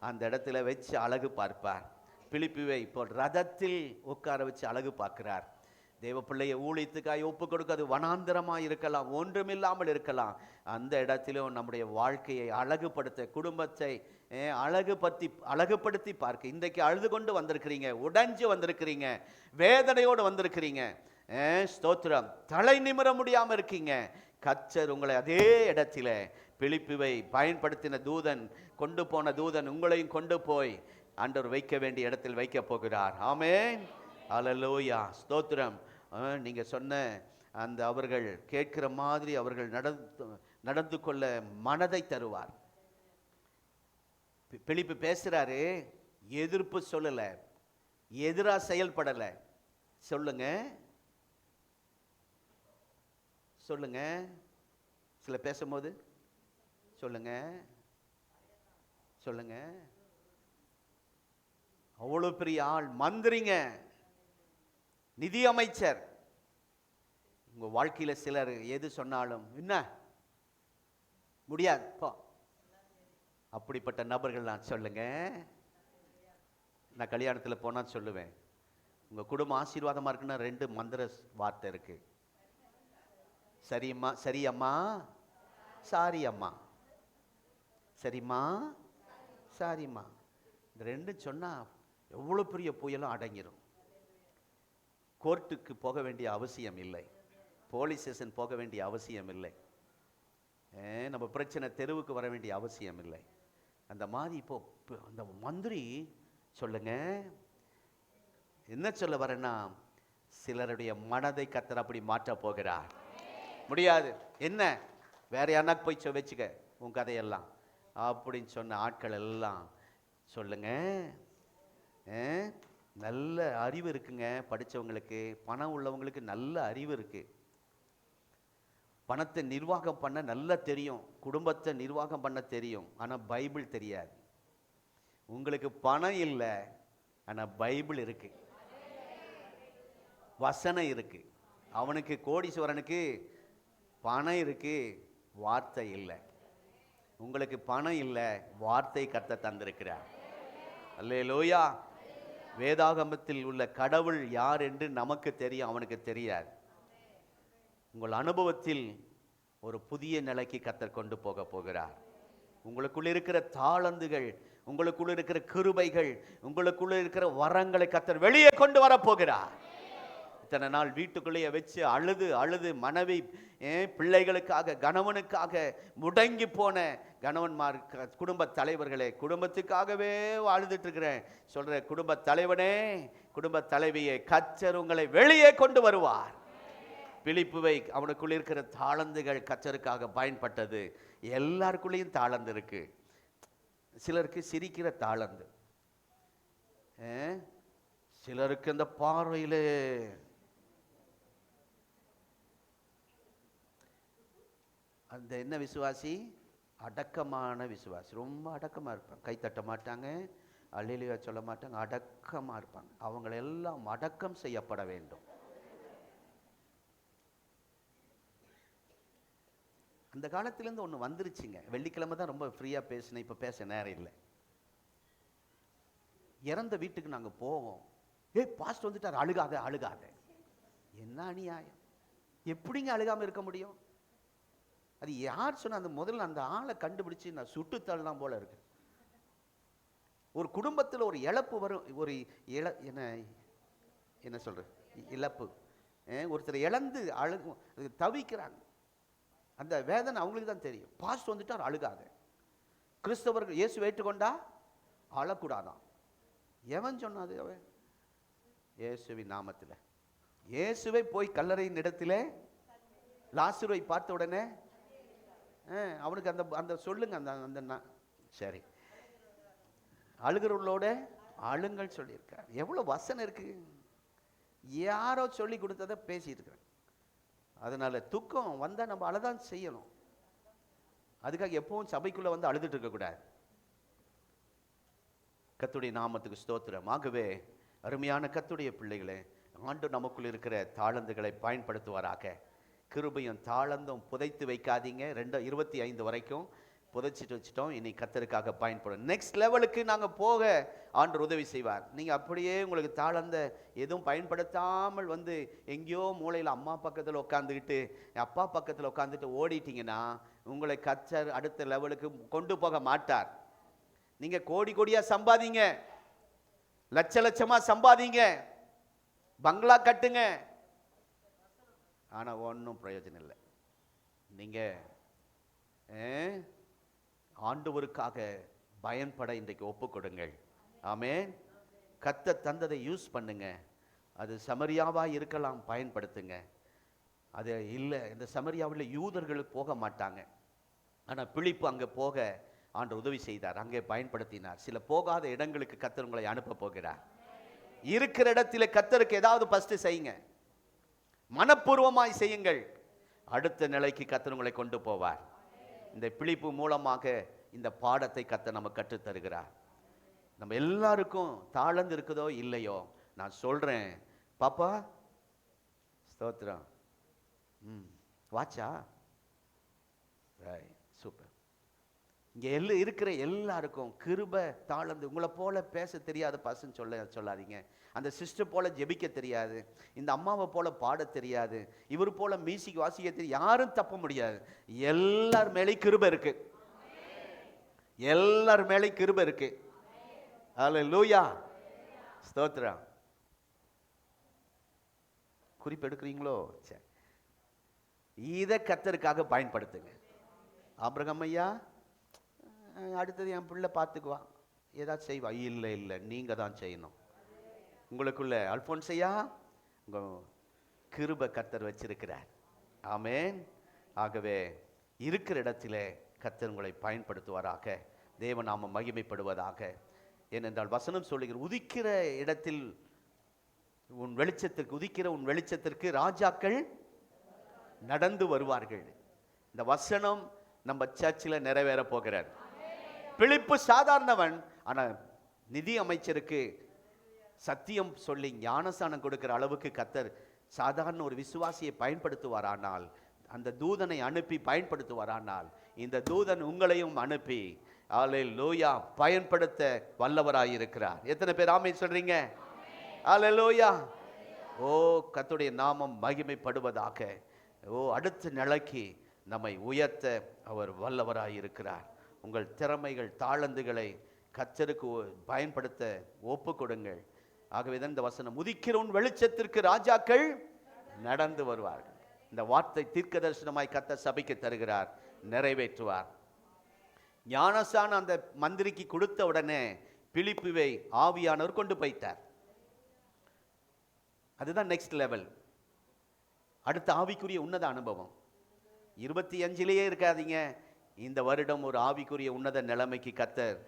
அந்த இடத்துல வச்சு அழகு பார்ப்பார். பிலிப்புவை இப்போ ரதத்தில் உட்கார வச்சு அழகு பார்க்கிறார். தேவ பிள்ளையை ஊழியத்துக்காய் ஒப்பு கொடுக்க, அது வனாந்திரமாக இருக்கலாம், ஒன்றுமில்லாமல் இருக்கலாம். அந்த இடத்திலும் நம்முடைய வாழ்க்கையை அழகுபடுத்த, குடும்பத்தை அழகுபடுத்தி பார்க்க. இன்றைக்கு அழுது கொண்டு வந்திருக்கிறீங்க, உடைஞ்சு வந்திருக்கிறீங்க, வேதனையோடு வந்திருக்கிறீங்க, ஸ்தோத்திரம், தலை நிமிர முடியாமல் இருக்கீங்க. கர்த்தர் உங்களை அதே இடத்துல பிலிப்புவை பயன்படுத்தின தூதன், கொண்டு போன தூதன் உங்களையும் கொண்டு போய் ஆண்டவர் வைக்க வேண்டிய இடத்தில் வைக்க போகிறார். ஆமென், அல்லேலூயா, ஸ்தோத்திரம். நீங்கள் சொன்ன அந்த அவர்கள் கேட்கிற மாதிரி அவர்கள் நடந்து கொள்ள மனதை தருவார். பிலிப்பு பேசுறாரு, எதிர்ப்பு சொல்லலை, எதிராக செயல்படலை. சொல்லுங்க சொல்லுங்க, சில பேசும்போது சொல்லுங்க சொல்லுங்க. அவ்வளோ பெரிய ஆள், மந்திரிங்க, நிதி அமைச்சர். உங்க வாழ்க்கையில சிலர் எது சொன்னாலும் என்ன முடியாது போ, அப்படிப்பட்ட நபர்கள் நான் சொல்லுங்க. நான் கல்யாணத்தில் போனால் சொல்லுவேன், உங்க குடும்பம் ஆசீர்வாதமா இருக்குன்னா 2 மந்திர வார்த்தை இருக்கு. சரிம்மா, சரி அம்மா, சாரி அம்மா, சரிம்மா, சாரிம்மா. இந்த 2 சொன்னா எவ்வளோ பெரிய புயலும் அடங்கிடும். கோர்ட்டுக்கு போக வேண்டிய அவசியம் இல்லை, போலீஸ் ஸ்டேஷன் போக வேண்டிய அவசியம் இல்லை, நம்ம பிரச்சனை தெருவுக்கு வர வேண்டிய அவசியம் இல்லை. அந்த மாதிரி இப்போ அந்த மந்திரி சொல்லுங்க, என்ன சொல்ல வரேன்னா, சிலருடைய மனதை கர்த்தர் அப்படி மாற்ற போகிறார். முடியாது, என்ன வேற யாருனாக்கு போய் வச்சுக்க உன் கதையெல்லாம் அப்படின்னு சொன்ன ஆட்கள் எல்லாம் சொல்லுங்க. நல்ல அறிவு இருக்குங்க படித்தவங்களுக்கு, பணம் உள்ளவங்களுக்கு நல்ல அறிவு இருக்கு, பணத்தை நிர்வாகம் பண்ண நல்லா தெரியும், குடும்பத்தை நிர்வாகம் பண்ண தெரியும். ஆனால் பைபிள் தெரியாது. உங்களுக்கு பணம் இல்லை, ஆனா பைபிள் இருக்கு, வசனம் இருக்கு. அவனுக்கு கோடீஸ்வரனுக்கு பணம் இருக்கு, வார்த்தை இல்லை. உங்களுக்கு பணம் இல்லை, வார்த்தை கர்த்தர் தந்திருக்கிறார். அல்லேலூயா. வேதாகமத்தில் உள்ள கடவுள் யார் என்று நமக்கு தெரியும், அவனுக்கு தெரியாது. உங்கள் அனுபவத்தில் ஒரு புதிய நிலைக்கு கர்த்தர் கொண்டு போக போகிறார். உங்களுக்குள்ள இருக்கிற தாளந்துகள், உங்களுக்குள்ள இருக்கிற கிருபைகள், உங்களுக்குள்ள இருக்கிற வரங்களை கர்த்தர் வெளியே கொண்டு வர போகிறார். இத்தனை நாள் வீட்டுக்குள்ளேயே வச்சு அழுது அழுது மனைவி பிள்ளைகளுக்காக, கணவனுக்காக முடங்கி போன கணவன்மார், குடும்ப தலைவர்களே, குடும்பத்துக்காகவே அழுதுட்டு இருக்கிறேன் சொல்ற குடும்ப தலைவனே, குடும்ப தலைவியை, கர்த்தர் உங்களை வெளியே கொண்டு வருவார். பிலிப்புவை அவனுக்குள்ள இருக்கிற தாளந்துகள் கர்த்தருக்காக பயன்பட்டது. எல்லாருக்குள்ளேயும் தாளந்து இருக்கு. சிலருக்கு சிரிக்கிற தாளந்து, சிலருக்கு அந்த பார்வையிலே அந்த என்ன விசுவாசி, அடக்கமான விசுவாசி. ரொம்ப அடக்கமாக இருப்பாங்க, கை தட்ட மாட்டாங்க, அல்லேலூயா சொல்ல மாட்டாங்க, அடக்கமாக இருப்பாங்க. அவங்களெல்லாம் அடக்கம் செய்யப்பட வேண்டும். அந்த காலத்திலேருந்து ஒன்று வந்துருச்சுங்க. வெள்ளிக்கிழமை தான் ரொம்ப ஃப்ரீயாக பேசினேன், இப்போ பேச நேரம் இல்லை. இறந்த வீட்டுக்கு நாங்கள் போவோம், பாஸ்ட் வந்துட்டார், அழுகாத அழுகாத. என்ன அநியாயம்! எப்படிங்க அழுகாமல் இருக்க முடியும்? அது யார் சொன்ன? அந்த முதல்ல அந்த ஆளை கண்டுபிடிச்சு நான் சுட்டு தள்ளலாம் போல இருக்கு. ஒரு குடும்பத்தில் ஒரு இழப்பு வரும், ஒரு என்ன சொல்ற இழப்பு, ஒருத்தர் இழந்து தவிக்கிறாங்க. அந்த வேதனை அவங்களுக்கு தான் தெரியும். பாஸ்ட் வந்துட்டார், அழுகாத. கிறிஸ்தவர்கள் இயேசு ஏற்றுக்கொண்டா அழக்கூடாதான். எவன் சொன்னாது? அவன் இயேசுவின் நாமத்தில். இயேசுவை போய் கல்லறையின் இடத்திலே லாசருவை பார்த்த உடனே அவனுக்கு அந்த அந்த சொல்லுங்க அந்த அந்த சரி, அழுகிறவர்களோட அழுங்கள் சொல்லியிருக்கார். எவ்வளோ வசனம் இருக்கு! யாரோ சொல்லி கொடுத்ததை பேசிட்டு இருக்கிறேன். அதனால துக்கம் வந்தால் நம்ம அழதான் செய்யணும். அதுக்காக எப்பவும் சபைக்குள்ள வந்து அழுதுட்டு இருக்கக்கூடாது. கர்த்தருடைய நாமத்துக்கு ஸ்தோத்திரம். ஆகவே அருமையான கர்த்தருடைய பிள்ளைகளே, ஆண்டு நமக்குள் இருக்கிற தாளந்துகளை பயன்படுத்துவாராக. கிருபையும் தாளந்தும் புதைத்து வைக்காதீங்க. 2025 வரைக்கும் புதைச்சிட்டு வச்சுட்டோம். இனி கர்த்தருக்காக பயன்படும். நெக்ஸ்ட் லெவலுக்கு நாங்கள் போக ஆண்டவர் உதவி செய்வார். நீங்கள் அப்படியே உங்களுக்கு தாளந்த எதுவும் பயன்படுத்தாமல் வந்து எங்கேயோ மூலையில் அம்மா பக்கத்தில் உட்காந்துக்கிட்டு, அப்பா பக்கத்தில் உட்காந்துட்டு ஓடிட்டீங்கன்னா உங்களை கர்த்தர் அடுத்த லெவலுக்கு கொண்டு போக மாட்டார். நீங்கள் கோடி கோடியாக சம்பாதிங்க, லட்ச லட்சமாக சம்பாதிங்க, பங்களா கட்டுங்க, ஆனால் ஒன்றும் பிரயோஜனம் இல்லை. நீங்கள் ஆண்டவருக்காக பயன்பட இன்றைக்கு ஒப்பு கொடுங்கள். ஆமென். கர்த்தர் தந்ததை யூஸ் பண்ணுங்க. அது சமரியாவாக இருக்கலாம், பயன்படுத்துங்க. அது இல்லை, இந்த சமரியாவில் யூதர்களுக்கு போக மாட்டாங்க. ஆனால் பிலிப்பு அங்கே போக ஆண்டவர் உதவி செய்தார், அங்கே பயன்படுத்தினார். சில போகாத இடங்களுக்கு கர்த்தர் உங்களை அனுப்ப போகிறார். இருக்கிற இடத்துல கர்த்தருக்கு ஏதாவது ஃபர்ஸ்ட் செய்யுங்க, மனப்பூர்வமாய் செய்யுங்கள். அடுத்த நிலைக்கு கர்த்தர் உங்களை கொண்டு போவார். இந்த பிலிப்பு மூலமாக இந்த பாடத்தை கர்த்தர் நம்ம கற்றுத் தருகிறார். நம்ம எல்லாருக்கும் தாளந்து இருக்குதோ இல்லையோ, நான் சொல்றேன், பாப்பா ஸ்தோத்திரம், வாச்சா சூப்பர். இங்கே இருக்கிற எல்லாருக்கும் கிருபை தாளந்து. உங்களை போல பேச தெரியாத பசங்க சொல்லாதீங்க. அந்த சிஸ்டர் போல ஜெபிக்க தெரியாது, இந்த அம்மாவை போல பாட தெரியாது, இவர் போல மியூசிக் வாசிக்க தெரியாது, யாரும் தப்ப முடியாது. எல்லார் மேலேயும் கிருபை இருக்கு, எல்லார் மேலேயும் கிருபை இருக்கு. அல்லேலூயா, ஸ்தோத்திரம். குறிப்பு எடுக்கிறீங்களோ? சரி, இதை கர்த்தருக்காக பயன்படுத்துங்க. ஆபிரகாம் ஐயா அடுத்தது என் பிள்ளை பார்த்துக்குவா, ஏதாச்சும் செய்வா? இல்லை இல்லை, நீங்க தான் செய்யணும். உங்களுக்குள்ள அல்போன்சையா உங்கள் கிருபை கர்த்தர் வச்சிருக்கிறார். ஆமென். ஆகவே இருக்கிற இடத்துல கர்த்தர் உங்களை பயன்படுத்துவாராக. தேவநாமம் மகிமைப்படுவதாக. ஏனென்றால் வசனம் சொல்லுகிற, உதிக்கிற இடத்தில் உன் வெளிச்சத்திற்கு, உதிக்கிற உன் வெளிச்சத்திற்கு ராஜாக்கள் நடந்து வருவார்கள். இந்த வசனம் நம்ம சர்ச்சில் நிறைவேற போகிறார். பிலிப்பு சாதாரணவன், ஆனால் நிதி அமைச்சருக்கு சத்தியம் சொல்லி ஞானஸ்நானம் கொடுக்கிற அளவுக்கு கர்த்தர் சாதாரண ஒரு விசுவாசியை பயன்படுத்துவாரானால், அந்த தூதனை அனுப்பி பயன்படுத்துவாரானால், இந்த தூதன் உங்களையும் அனுப்பி அல்லேலூயா பயன்படுத்த வல்லவராயிருக்கிறார். எத்தனை பேர் ஆமென் சொல்றீங்க? அல்லேலூயா. ஓ, கர்த்தருடைய நாமம் மகிமைப்படுவதாக. ஓ, அடுத்த நிலைக்கு நம்மை உயர்த்த அவர் வல்லவராயிருக்கிறார். உங்கள் திறமைகள், தாளந்துகளை கர்த்தருக்கு பயன்படுத்த ஒப்பு கொடுங்கள். ஆகவே தான் இந்த வசனம், உதிக்கிறவன் வெளிச்சத்திற்கு ராஜாக்கள் நடந்து வருவார்கள். இந்த வார்த்தை தீர்க்க தரிசனமாய் கர்த்தர் சபைக்கு தருகிறார், நிறைவேற்றுவார். ஞானஸ்நானம் அந்த மந்திரிக்கு கொடுத்த உடனே பிலிப்புவை ஆவியானவர் கொண்டு போய்த்தார். அதுதான் நெக்ஸ்ட் லெவல், அடுத்த ஆவிக்குரிய உன்னத அனுபவம். 25 இருக்காதீங்க. இந்த வருடம் ஒரு ஆவிக்குரிய உன்னத நிலைமைக்கு கர்த்தர்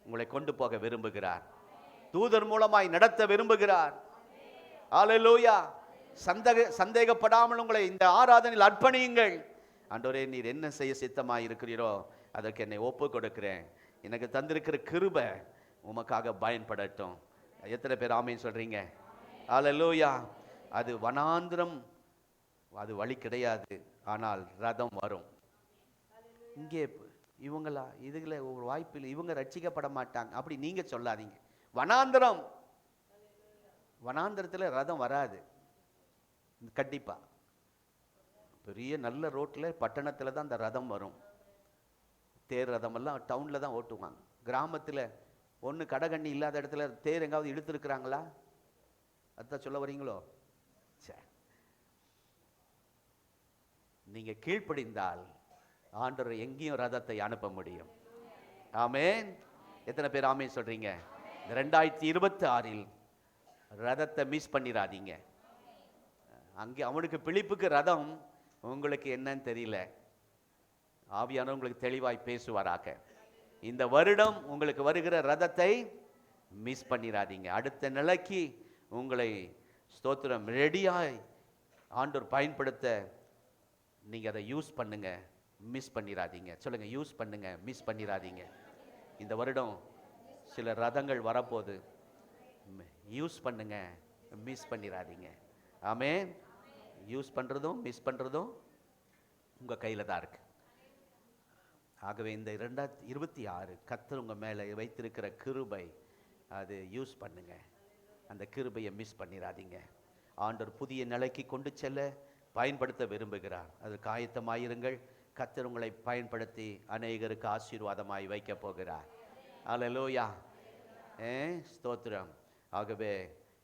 உங்களை கொண்டு போக விரும்புகிறார். தூதர் மூலமாய் நடத்த விரும்புகிறார். அல்லேலூயா. சந்தேகப்படாமல் உங்களை இந்த ஆராதனையில் அர்ப்பணியுங்கள். ஆண்டவரே, நீர் என்ன செய்ய சித்தமாய் இருக்கிறீரோ அதற்கு என்னை ஒப்பு கொடுக்கிறேன். எனக்கு தந்திருக்கிற கிருபை உமக்காக பயன்படட்டும். எத்தனை பேர் ஆமென் சொல்றீங்க? அல்லேலூயா. அது வனாந்திரம், அது வழி கிடையாது, ஆனால் ரதம் வரும். இங்கே இவங்களா இதுல ஒரு வாய்ப்பு இல்லை, இவங்க ரட்சிக்கப்பட மாட்டாங்க அப்படி நீங்க சொல்லாதீங்க. வனாந்திரம், வனாந்திரத்தில் ரதம் வராது கண்டிப்பா. பெரிய நல்ல ரோட்ல பட்டணத்தில் தான் அந்த ரதம் வரும். தேர் ரதம் எல்லாம் டவுன்ல தான் ஓட்டுவாங்க. கிராமத்தில் ஒன்று கடகண்ணி இல்லாத இடத்துல தேர் எங்காவது இழுத்துருக்குறாங்களா? அதுதான் சொல்ல வரீங்களோ? சரி, நீங்க கீழ்ப்படிந்தால் ஆண்டவர் எங்கேயும் ரதத்தை அனுப்ப முடியும். ஆமென். எத்தனை பேர் ஆமென் சொல்றீங்க? 2026 ரதத்தை மிஸ் பண்ணிடாதீங்க. அங்கே அவனுக்கு பிலிப்புக்கு ரதம், உங்களுக்கு என்னன்னு தெரியல. ஆவியானவர் உங்களுக்கு தெளிவாய் பேசுவாராக. இந்த வருடம் உங்களுக்கு வருகிற ரதத்தை மிஸ் பண்ணிடாதீங்க. அடுத்த நிலைக்கு உங்களை ஸ்தோத்திரம் ரெடியாய் ஆண்டவர் பயன்படுத்த நீங்க அதை யூஸ் பண்ணுங்க, மிஸ் பண்ணிடாதீங்க. சொல்லுங்க, யூஸ் பண்ணுங்க, மிஸ் பண்ணிடாதீங்க. இந்த வருடம் சில ரதங்கள் வரப்போகுது, யூஸ் பண்ணுங்க, மிஸ் பண்ணிடாதீங்க. ஆமென். யூஸ் பண்றதும் மிஸ் பண்றதும் உங்க கையில தான் இருக்கு. ஆகவே இந்த 2026 கர்த்தர் உங்க மேல வைத்திருக்கிற கிருபை, அது யூஸ் பண்ணுங்க. அந்த கிருபையை மிஸ் பண்ணிடாதீங்க. ஆண்டவர் புதிய நிலைக்கு கொண்டு செல்ல பயன்படுத்த விரும்புகிறார். அதற்கு ஆயத்தமாயிருங்கள். கர்த்தர் உங்களை பயன்படுத்தி அநேகருக்கு ஆசீர்வாதமாய் வைக்க போகிறார். அல்லேலூயா. ஸ்தோத்திரம். ஆகவே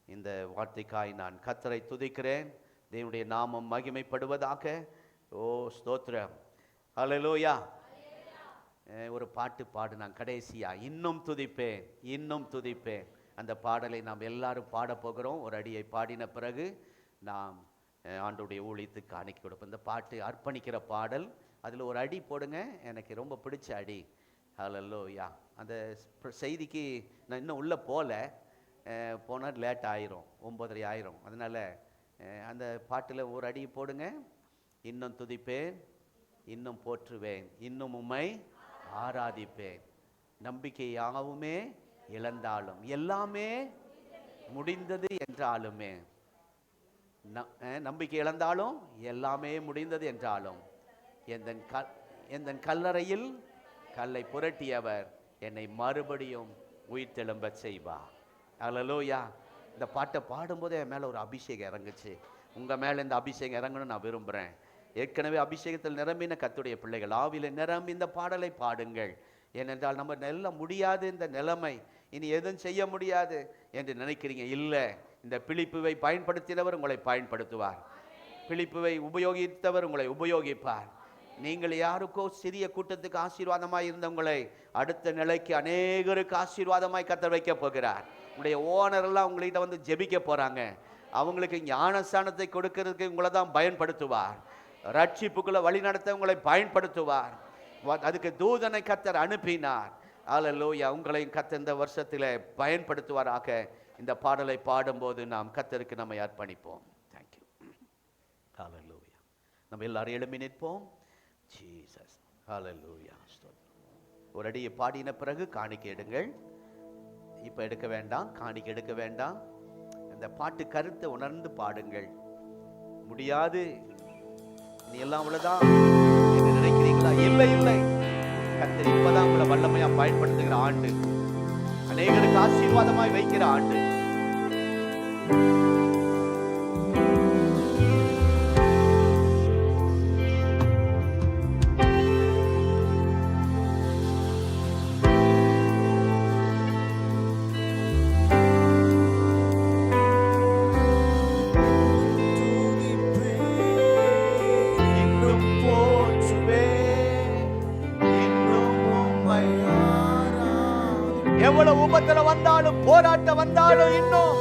இந்த வார்த்தைக்காய் நான் கர்த்தரை துதிக்கிறேன். தேவனுடைய நாமம் மகிமைப்படுவதாக. ஓ ஸ்தோத்திரம். அல்லேலூயா. ஒரு பாட்டு பாடினான் கடைசியா, இன்னும் துதிப்பேன், இன்னும் துதிப்பேன். அந்த பாடலை நாம் எல்லாரும் பாட போகிறோம். ஒரு அடியை பாடின பிறகு நாம் ஆண்டவருடைய ஊழியத்துக்கு காணிக்கை கொடுப்போம். இந்த பாட்டு அர்ப்பணிக்கிற பாடல். அதில் ஒரு அடி போடுங்க, எனக்கு ரொம்ப பிடிச்ச அடி. அல்லேலூயா. அந்த செய்திக்கு நான் இன்னும் உள்ளே போனால் லேட் ஆயிரும், 9:30 ஆயிரும். அதனால் அந்த பாட்டில் ஒரு அடி போடுங்க. இன்னும் துதிப்பேன், இன்னும் போற்றுவேன், இன்னும் உம்மை ஆராதிப்பேன். நம்பிக்கை யாவுமே இழந்தாலும் எல்லாமே முடிந்தது என்றாலுமே, நம்பிக்கை இழந்தாலும் எல்லாமே முடிந்தது என்றாலும் எந்தன் கல்லறையில் கல்லை புரட்டியவர் என்னை மறுபடியும் உயிர்த்தெழும்ப செய்வார். அல்லேலூயா. இந்த பாட்டை பாடும்போது என் மேலே ஒரு அபிஷேகம் இறங்குச்சு. உங்கள் மேலே இந்த அபிஷேகம் இறங்கணும்னு நான் விரும்புகிறேன். ஏற்கனவே அபிஷேகத்தில் நிரம்பின கர்த்தருடைய பிள்ளைகள் ஆவியில் நிரம்பி இந்த பாடலை பாடுங்கள். ஏனென்றால் நம்ம நெல்ல முடியாது, இந்த நிலைமை இனி எதுவும் செய்ய முடியாது என்று நினைக்கிறீங்க. இல்லை, இந்த பிலிப்புவை பயன்படுத்தினவர் உங்களை பயன்படுத்துவார். பிலிப்புவை உபயோகித்தவர் உங்களை உபயோகிப்பார். நீங்கள் யாருக்கோ சிறிய கூட்டத்துக்கு ஆசீர்வாதமாய் இருந்தவங்களை அடுத்த நிலைக்கு அநேகருக்கு ஆசீர்வாதமாய் கர்த்தர் வைக்க போகிறார். உங்களுடைய ஓனரெல்லாம் உங்கள்கிட்ட வந்து ஜெபிக்க போகிறாங்க. அவங்களுக்கு ஞானஸ்தானத்தை கொடுக்கறதுக்கு உங்களை தான் பயன்படுத்துவார். ரட்சிப்புக்குள்ள வழி நடத்த உங்களை பயன்படுத்துவார். அதுக்கு தூதனை கர்த்தர் அனுப்பினார். அல்லேலூயா. உங்களையும் கர்த்தர் இந்த வருஷத்தில் பயன்படுத்துவாராக. இந்த பாடலை பாடும்போது நாம் கர்த்தருக்கு நம்மை அர்ப்பணிப்போம். தேங்க்யூ. அல்லேலூயா. நம்ம எல்லாரும் எழும்பி நிற்போம். ஜீசஸ். அல்லேலூயா. ஒரு அடியை பாடின பிறகு காணிக்கை எடுங்கள். இப்போ எடுக்க வேண்டாம், காணிக்கை எடுக்க வேண்டாம். அந்த பாட்டு கருத்தை உணர்ந்து பாடுங்கள். முடியாது, நீ எல்லாம் அவ்வளவுதான் என்று நினைக்கிறீங்களா? இல்லை இல்லை, கர்த்தர் இப்பதான் உங்களை வல்லமையா பயன்படுத்துகிற ஆண்டு, அநேகருக்கு ஆசீர்வாதமாய் வைக்கிற ஆண்டு. எவ்வளவு உபத்திரம் வந்தாலும், போராட்டம் வந்தாலும், இன்னும்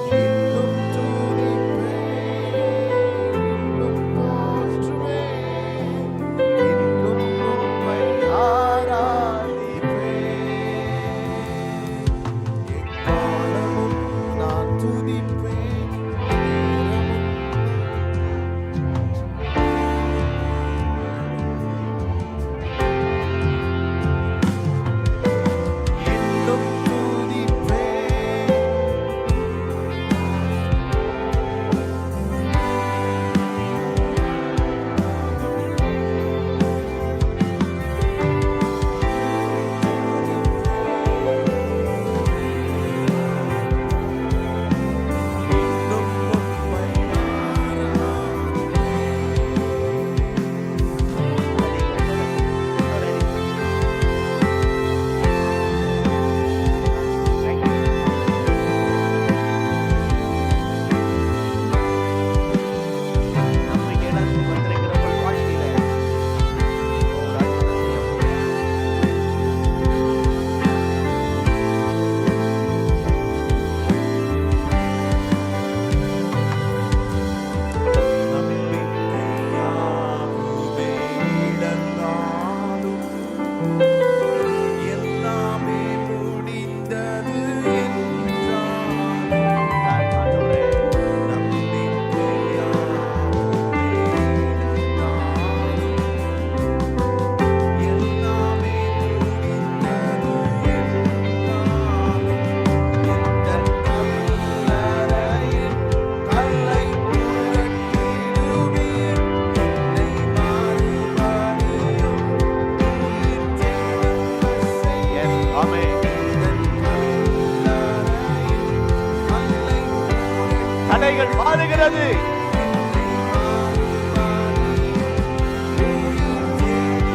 தடைகள் மாறுகிறது.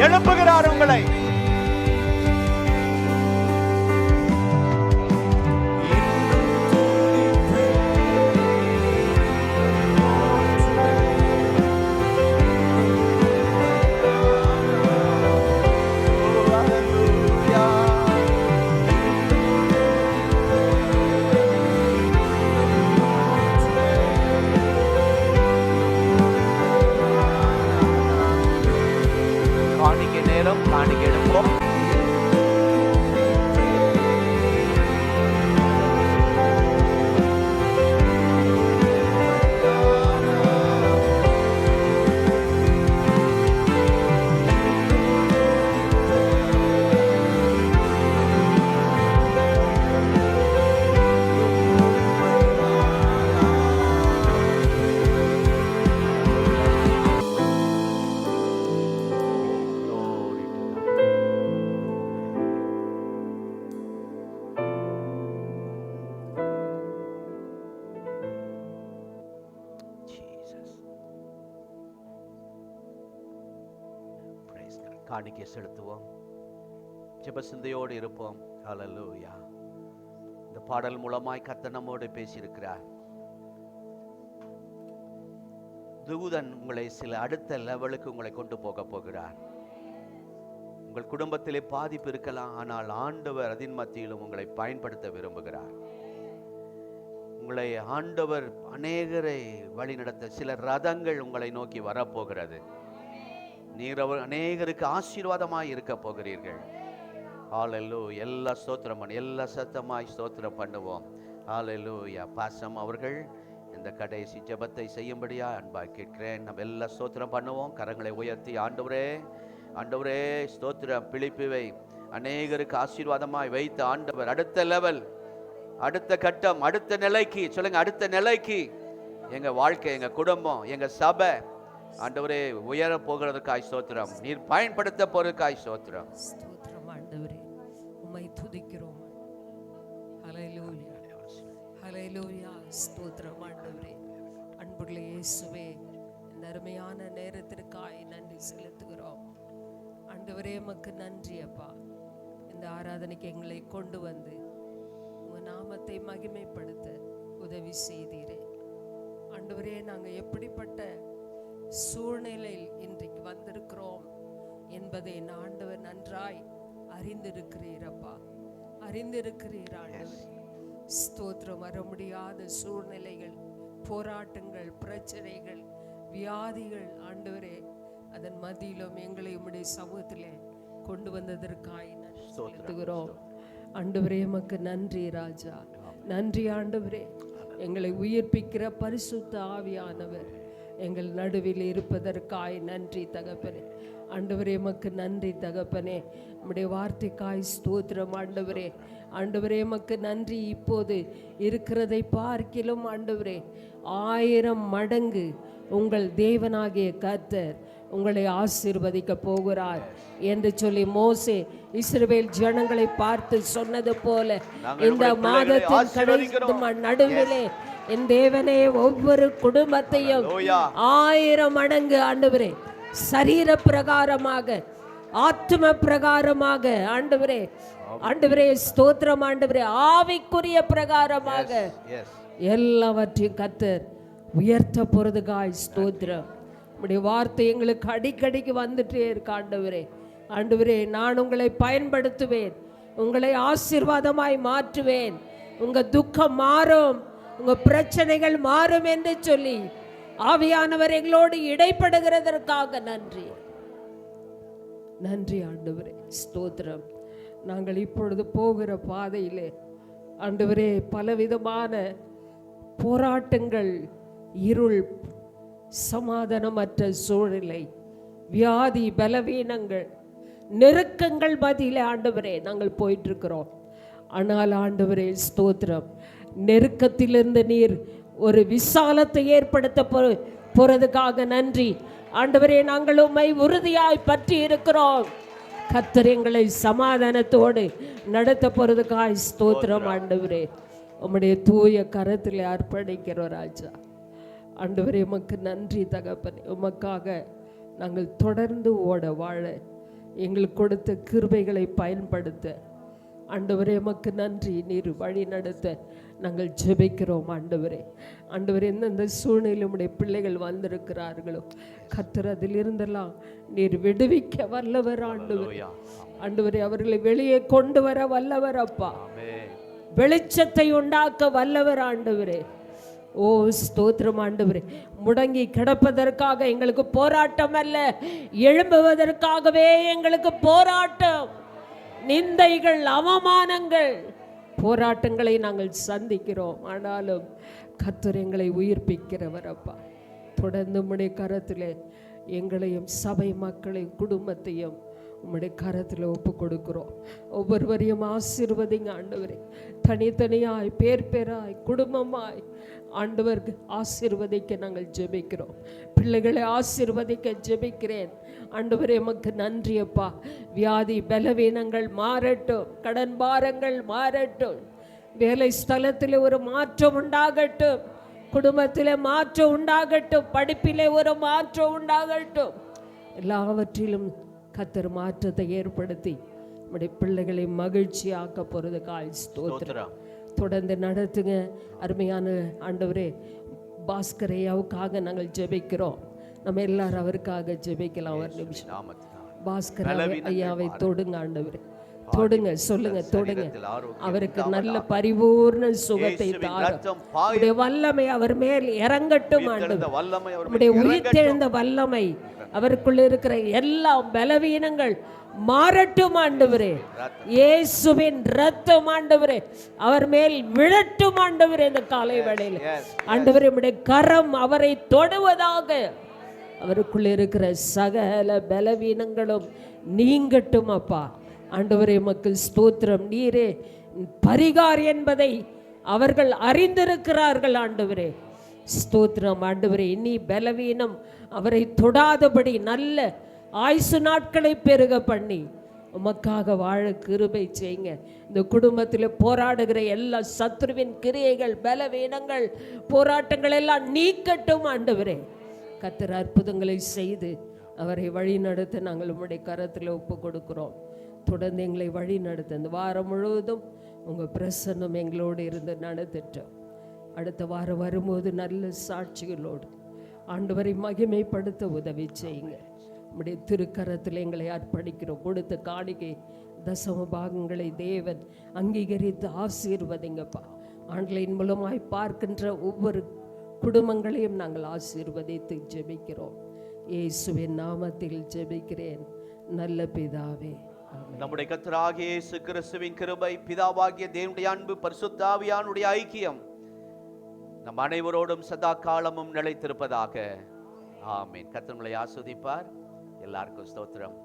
எழுப்புகிறார் உங்களை. காணிக்கை எடுப்போம். காணிக்கை செலுத்துவோம். ஜெப சிந்தையோடு இருப்போம். ஹல்லேலூயா. இந்த பாடல் மூலமாய் கர்த்தர் நம்மோடு பேசியிருக்கிறார். தூதன் உங்களை சில அடுத்த லெவலுக்கு உங்களை கொண்டு போக போகிறார். உங்கள் குடும்பத்திலே பாதிப்பு இருக்கலாம், ஆனால் ஆண்டவர் அதன் மத்தியிலும் உங்களை பயன்படுத்த விரும்புகிறார். உங்களை ஆண்டவர் அநேகரை வழி நடத்த சில ரதங்கள் உங்களை நோக்கி வரப்போகிறது. நீர் அநேகருக்கு ஆசீர்வாதமாய் இருக்க போகிறீர்கள். ஹல்லேலூயா. எல்லா ஸ்தோத்திரம் பண்ணி எல்லா சத்தமாய் ஸ்தோத்திரம் பண்ணுவோம். ஹல்லேலூயா. பாசம் அவர்கள் இந்த கடைசி ஜெபத்தை செய்யும்படியா அன்பாய் கேட்கிறேன். நம்ம எல்லா ஸ்தோத்திரம் பண்ணுவோம். கரங்களை உயர்த்தி ஆண்டவரே, ஆண்டவரே ஸ்தோத்திரம். பிலிப்புவை அநேகருக்கு ஆசீர்வாதமாய் வைத்த ஆண்டவர் அடுத்த லெவல் அடுத்த கட்டம், அடுத்த நிலைக்கு சொல்லுங்க, அடுத்த நிலைக்கு எங்க வாழ்க்கை, எங்க குடும்பம், எங்க சபை ஆண்டவரே உயர போகிறதுக்காய் ஸ்தோத்திரம். நீர் பயன்படுத்த போறதுக்காய் ஸ்தோத்திரம். ஸ்தோத்திரம் ஆண்டவரே, உம்மை துதிக்கிறோம். ஹல்லேலூயா, ஹல்லேலூயா. ஸ்தோத்திரம் ஆண்டவரே. அன்புள்ள இயேசுவே, இந்த அருமையான நேரத்திற்காய் நன்றி செலுத்துகிறோம் ஆண்டவரே. உமக்கு நன்றி அப்பா. இந்த ஆராதனைக்கு எங்களை கொண்டு வந்து உங்கள் நாமத்தை மகிமைப்படுத்த உதவி செய்தீரே ஆண்டவரே. நாங்கள் எப்படிப்பட்ட சூழ்நிலையில் இன்றைக்கு வந்திருக்கிறோம் என்பதை ஆண்டவர் நன்றாய் அறிந்திருக்கிறீரப்பா, அறிந்திருக்கிறீர் ஆண்டவரே. ஸ்தோத்திரம். வர முடியாத சூழ்நிலைகள், போராட்டங்கள், பிரச்சனைகள், வியாதிகள் ஆண்டவரே, அதன் மத்தியிலும் எங்களை உம்முடைய சமூகத்திலே கொண்டு வந்ததற்காய் செலுத்துகிறோம் ஆண்டவரே. எமக்கு நன்றி ராஜா, நன்றி ஆண்டவரே. எங்களை உயிர்ப்பிக்கிற பரிசுத்த ஆவியானவர் எங்கள் நடுவில் இருப்பதற்காய் நன்றி தகப்பனே. ஆண்டவரே எமக்கு நன்றி தகப்பனே. நம்முடைய வார்த்தைக்காய் ஸ்தோத்திரம் ஆண்டவரே. ஆண்டவரே எமக்கு நன்றி. இப்போது இருக்கிறதை பார்க்கிலும் ஆண்டவரே 1000 மடங்கு உங்கள் தேவனாகிய கர்த்தர் உங்களை ஆசீர்வதிக்க போகிறார் என்று சொல்லி மோசே இஸ்ரவேல் ஜனங்களை பார்த்து சொன்னது போல இந்த மாதத்தின் கடைசி நடுவிலே என் தேவனே ஒவ்வொரு குடும்பத்தையும் 1000 மடங்கு ஆண்டவரே, சரீர பிரகாரமாக, ஆத்ம பிரகாரமாக ஆண்டவரே, ஆண்டவரே ஸ்தோத்திரம் ஆண்டவரே, ஆவிக்குரிய பிரகாரமாக எல்லாவற்றையும் கர்த்தர் உயர்த்த போறதுக்காய் ஸ்தோத்திரம். உம்முடைய வார்த்தை எங்களுக்கு அடிக்கடிக்கு வந்துட்டே இருக்கு ஆண்டவரே. ஆண்டவரே, நான் உங்களை பயன்படுத்துவேன், உங்களை ஆசீர்வாதமாய் மாற்றுவேன், உங்க துக்கம் மாறும், உங்க பிரச்சனைகள் மாறும் என்று சொல்லி ஆவியானவர் எங்களோடு இடைப்படுகிறதற்காக நன்றி, நன்றி ஆண்டவரே ஸ்தோத்திரம். நாங்கள் இப்பொழுது போகிற பாதையிலே ஆண்டவரே பலவிதமான போராட்டங்கள், இருள், சமாதானமற்ற சூழ்நிலை, வியாதி, பலவீனங்கள், நெருக்கங்கள் மத்தியிலே ஆண்டவரே நாங்கள் போயிட்டு இருக்கிறோம். ஆனால் ஆண்டவரே ஸ்தோத்திரம், நெருக்கத்திலிருந்து நீர் ஒரு விசாலத்தை ஏற்படுத்த போறதுக்காக நன்றி ஆண்டவரே. நாங்கள் உம்மை உறுதியாய் பற்றி இருக்கிறோம். கர்த்தர் எங்களை சமாதானத்தோடு நடத்த போறதுக்காய் ஸ்தோத்திரம் ஆண்டவரே. உம்முடைய தூய கரத்தில் அர்ப்பணிக்கிறோம் ராஜா. ஆண்டவரே உமக்கு நன்றி தகப்பனே. உமக்காக நாங்கள் தொடர்ந்து ஓட வாழ எங்களுக்கு கொடுத்த கிருபைகளை பயன்படுத்த ஆண்டவரே உமக்கு நன்றி. நீர் வழி நடத்த நாங்கள் ஜெபிக்கிறோம் ஆண்டவரே. ஆண்டவரே, எந்தெந்த சூழ்நிலையில் உம்முடைய பிள்ளைகள் வந்திருக்கிறார்களோ கர்த்தர் அதிலிருந்தெல்லாம் நீர் விடுவிக்க வல்லவர் ஆண்டவரே. ஆண்டவரே, அவர்களை வெளியே கொண்டு வர வல்லவர் அப்பா, வெளிச்சத்தை உண்டாக்க வல்லவர் ஆண்டவரே. ஓ ஸ்தோத்திரம் ஆண்டவரே. முடங்கி கிடப்பதற்காக எங்களுக்கு போராட்டம் அல்ல, எழும்புவதற்காகவே எங்களுக்கு போராட்டம். நிந்தைகள், அவமானங்கள், போராட்டங்களை நாங்கள் சந்திக்கிறோம். ஆனாலும் கர்த்தர் எங்களை உயிர்ப்பிக்கிறவர் அப்பா. தொடர்ந்து உம்முடைய கரத்திலே எங்களையும் சபை மக்களையும் குடும்பத்தையும் உம்முடைய கரத்தில் ஒப்பு கொடுக்கிறோம். ஒவ்வொருவரையும் ஆசீர்வதிங்க ஆண்டவரே. தனித்தனியாய், பேர் பேராய், குடும்பமாய் ஆண்டவருக்கு ஆசீர்வதிக்க நாங்கள் ஜெபிக்கிறோம். பிள்ளைகளை ஆசீர்வதிக்க ஜெபிக்கிறேன் ஆண்டவரே. எமக்கு நன்றி அப்பா. வியாதி, பலவீனங்கள் மாறட்டும், கடன் பாரங்கள் மாறட்டும், வேலை ஸ்தலத்தில் ஒரு மாற்றம் உண்டாகட்டும், குடும்பத்தில் மாற்றம் உண்டாகட்டும், படிப்பிலே ஒரு மாற்றம் உண்டாகட்டும். எல்லாவற்றிலும் கர்த்தர் மாற்றத்தை ஏற்படுத்தி நம்முடைய பிள்ளைகளை மகிழ்ச்சியாக்க போறதுக்காய் ஸ்தோத்திரம். தொடர்ந்து நடத்துங்க அருமையான ஆண்டவரே. பாஸ்கர் ஐயாவுக்காக நாங்கள் ஜெபிக்கிறோம். நம்ம எல்லாரும் அவருக்காக ஜெபிக்கலாம். ஒரு நிமிஷம் பாஸ்கர் ஐயாவை தொடுங்க ஆண்டவரே, தொடுங்க, சொல்லுங்க, தொடுங்க. அவருக்கு நல்ல பரிபூர்ண சுகத்தை தாரும். உடைய வல்லமை அவர் மேல் இறங்கட்டும் ஆண்டவரே. உடைய உயிர்த்தெழுந்த வல்லமை அவருக்குள்ள இருக்கிற எல்லா பலவீனங்கள் மாறட்டும் ஆண்டவரே. இயேசுவின் இரத்தம் ஆண்டவரே அவர் மேல் விழட்டும் ஆண்டவரே. இந்த காலை வேளையில் ஆண்டவரே உம்முடைய கரம் அவரை தொடுவதாக. அவருக்குள்ள இருக்கிற சகல பலவீனங்களும் நீங்கட்டும் அப்பா. ஆண்டவரே உமக்கு ஸ்தோத்திரம். நீரே பரிகார் என்பதை அவர்கள் அறிந்திருக்கிறார்கள் ஆண்டவரே. ஸ்தோத்திரம் ஆண்டவரே. இனி பலவீனம் அவரை தொடாதபடி நல்ல ஆயுசு நாட்களை பெருக பண்ணி உமக்காக வாழ கிருபை செய்யுங்க. இந்த குடும்பத்தில் போராடுகிற எல்லா சத்துருவின் கிரியைகள், பலவீனங்கள், போராட்டங்கள் எல்லாம் நீக்கட்டும் ஆண்டவரே. கர்த்தர் அற்புதங்களை செய்து அவரை வழி நடத்த நாங்கள் உம்முடைய கரத்தில் ஒப்பு கொடுக்கிறோம். தொடர்ந்து எங்களை வழி நடத்த இந்த வாரம் முழுவதும் உங்கள் பிரசன்னம் எங்களோடு இருந்து நடத்திட்டோம். அடுத்த வாரம் வரும்போது நல்ல சாட்சிகளோடு ஆண்டவரை மகிமைப்படுத்த உதவி செய்யுங்க. உம்முடைய திருக்கரத்தில் எங்களை அர்ப்பணிக்கிறோம். கொடுத்த காணிக்கை தசம பாகங்களை தேவன் அங்கீகரித்து ஆசீர்வதிங்கப்பா. ஆன்லைன் மூலமாய் பார்க்கின்ற ஒவ்வொரு குடும்பங்களையும் நாங்கள் ஆசீர்வதித்து ஜெபிக்கிறோம். இயேசுவின் நாமத்தில் ஜெபிக்கிறேன் நல்ல பிதாவே. நம்முடைய கர்த்தராகிய இயேசு கிறிஸ்துவின் கிருபை, பிதாவாகிய தேவனுடைய அன்பு, பரிசுத்த ஆவியானுடைய ஐக்கியம் நம் அனைவரோடும் சதா காலமும் நிலைத்திருப்பதாக. ஆமென். கர்த்தர் உங்களை ஆசீர்வதிப்பார். எல்லாருக்கும் ஸ்தோத்திரம்.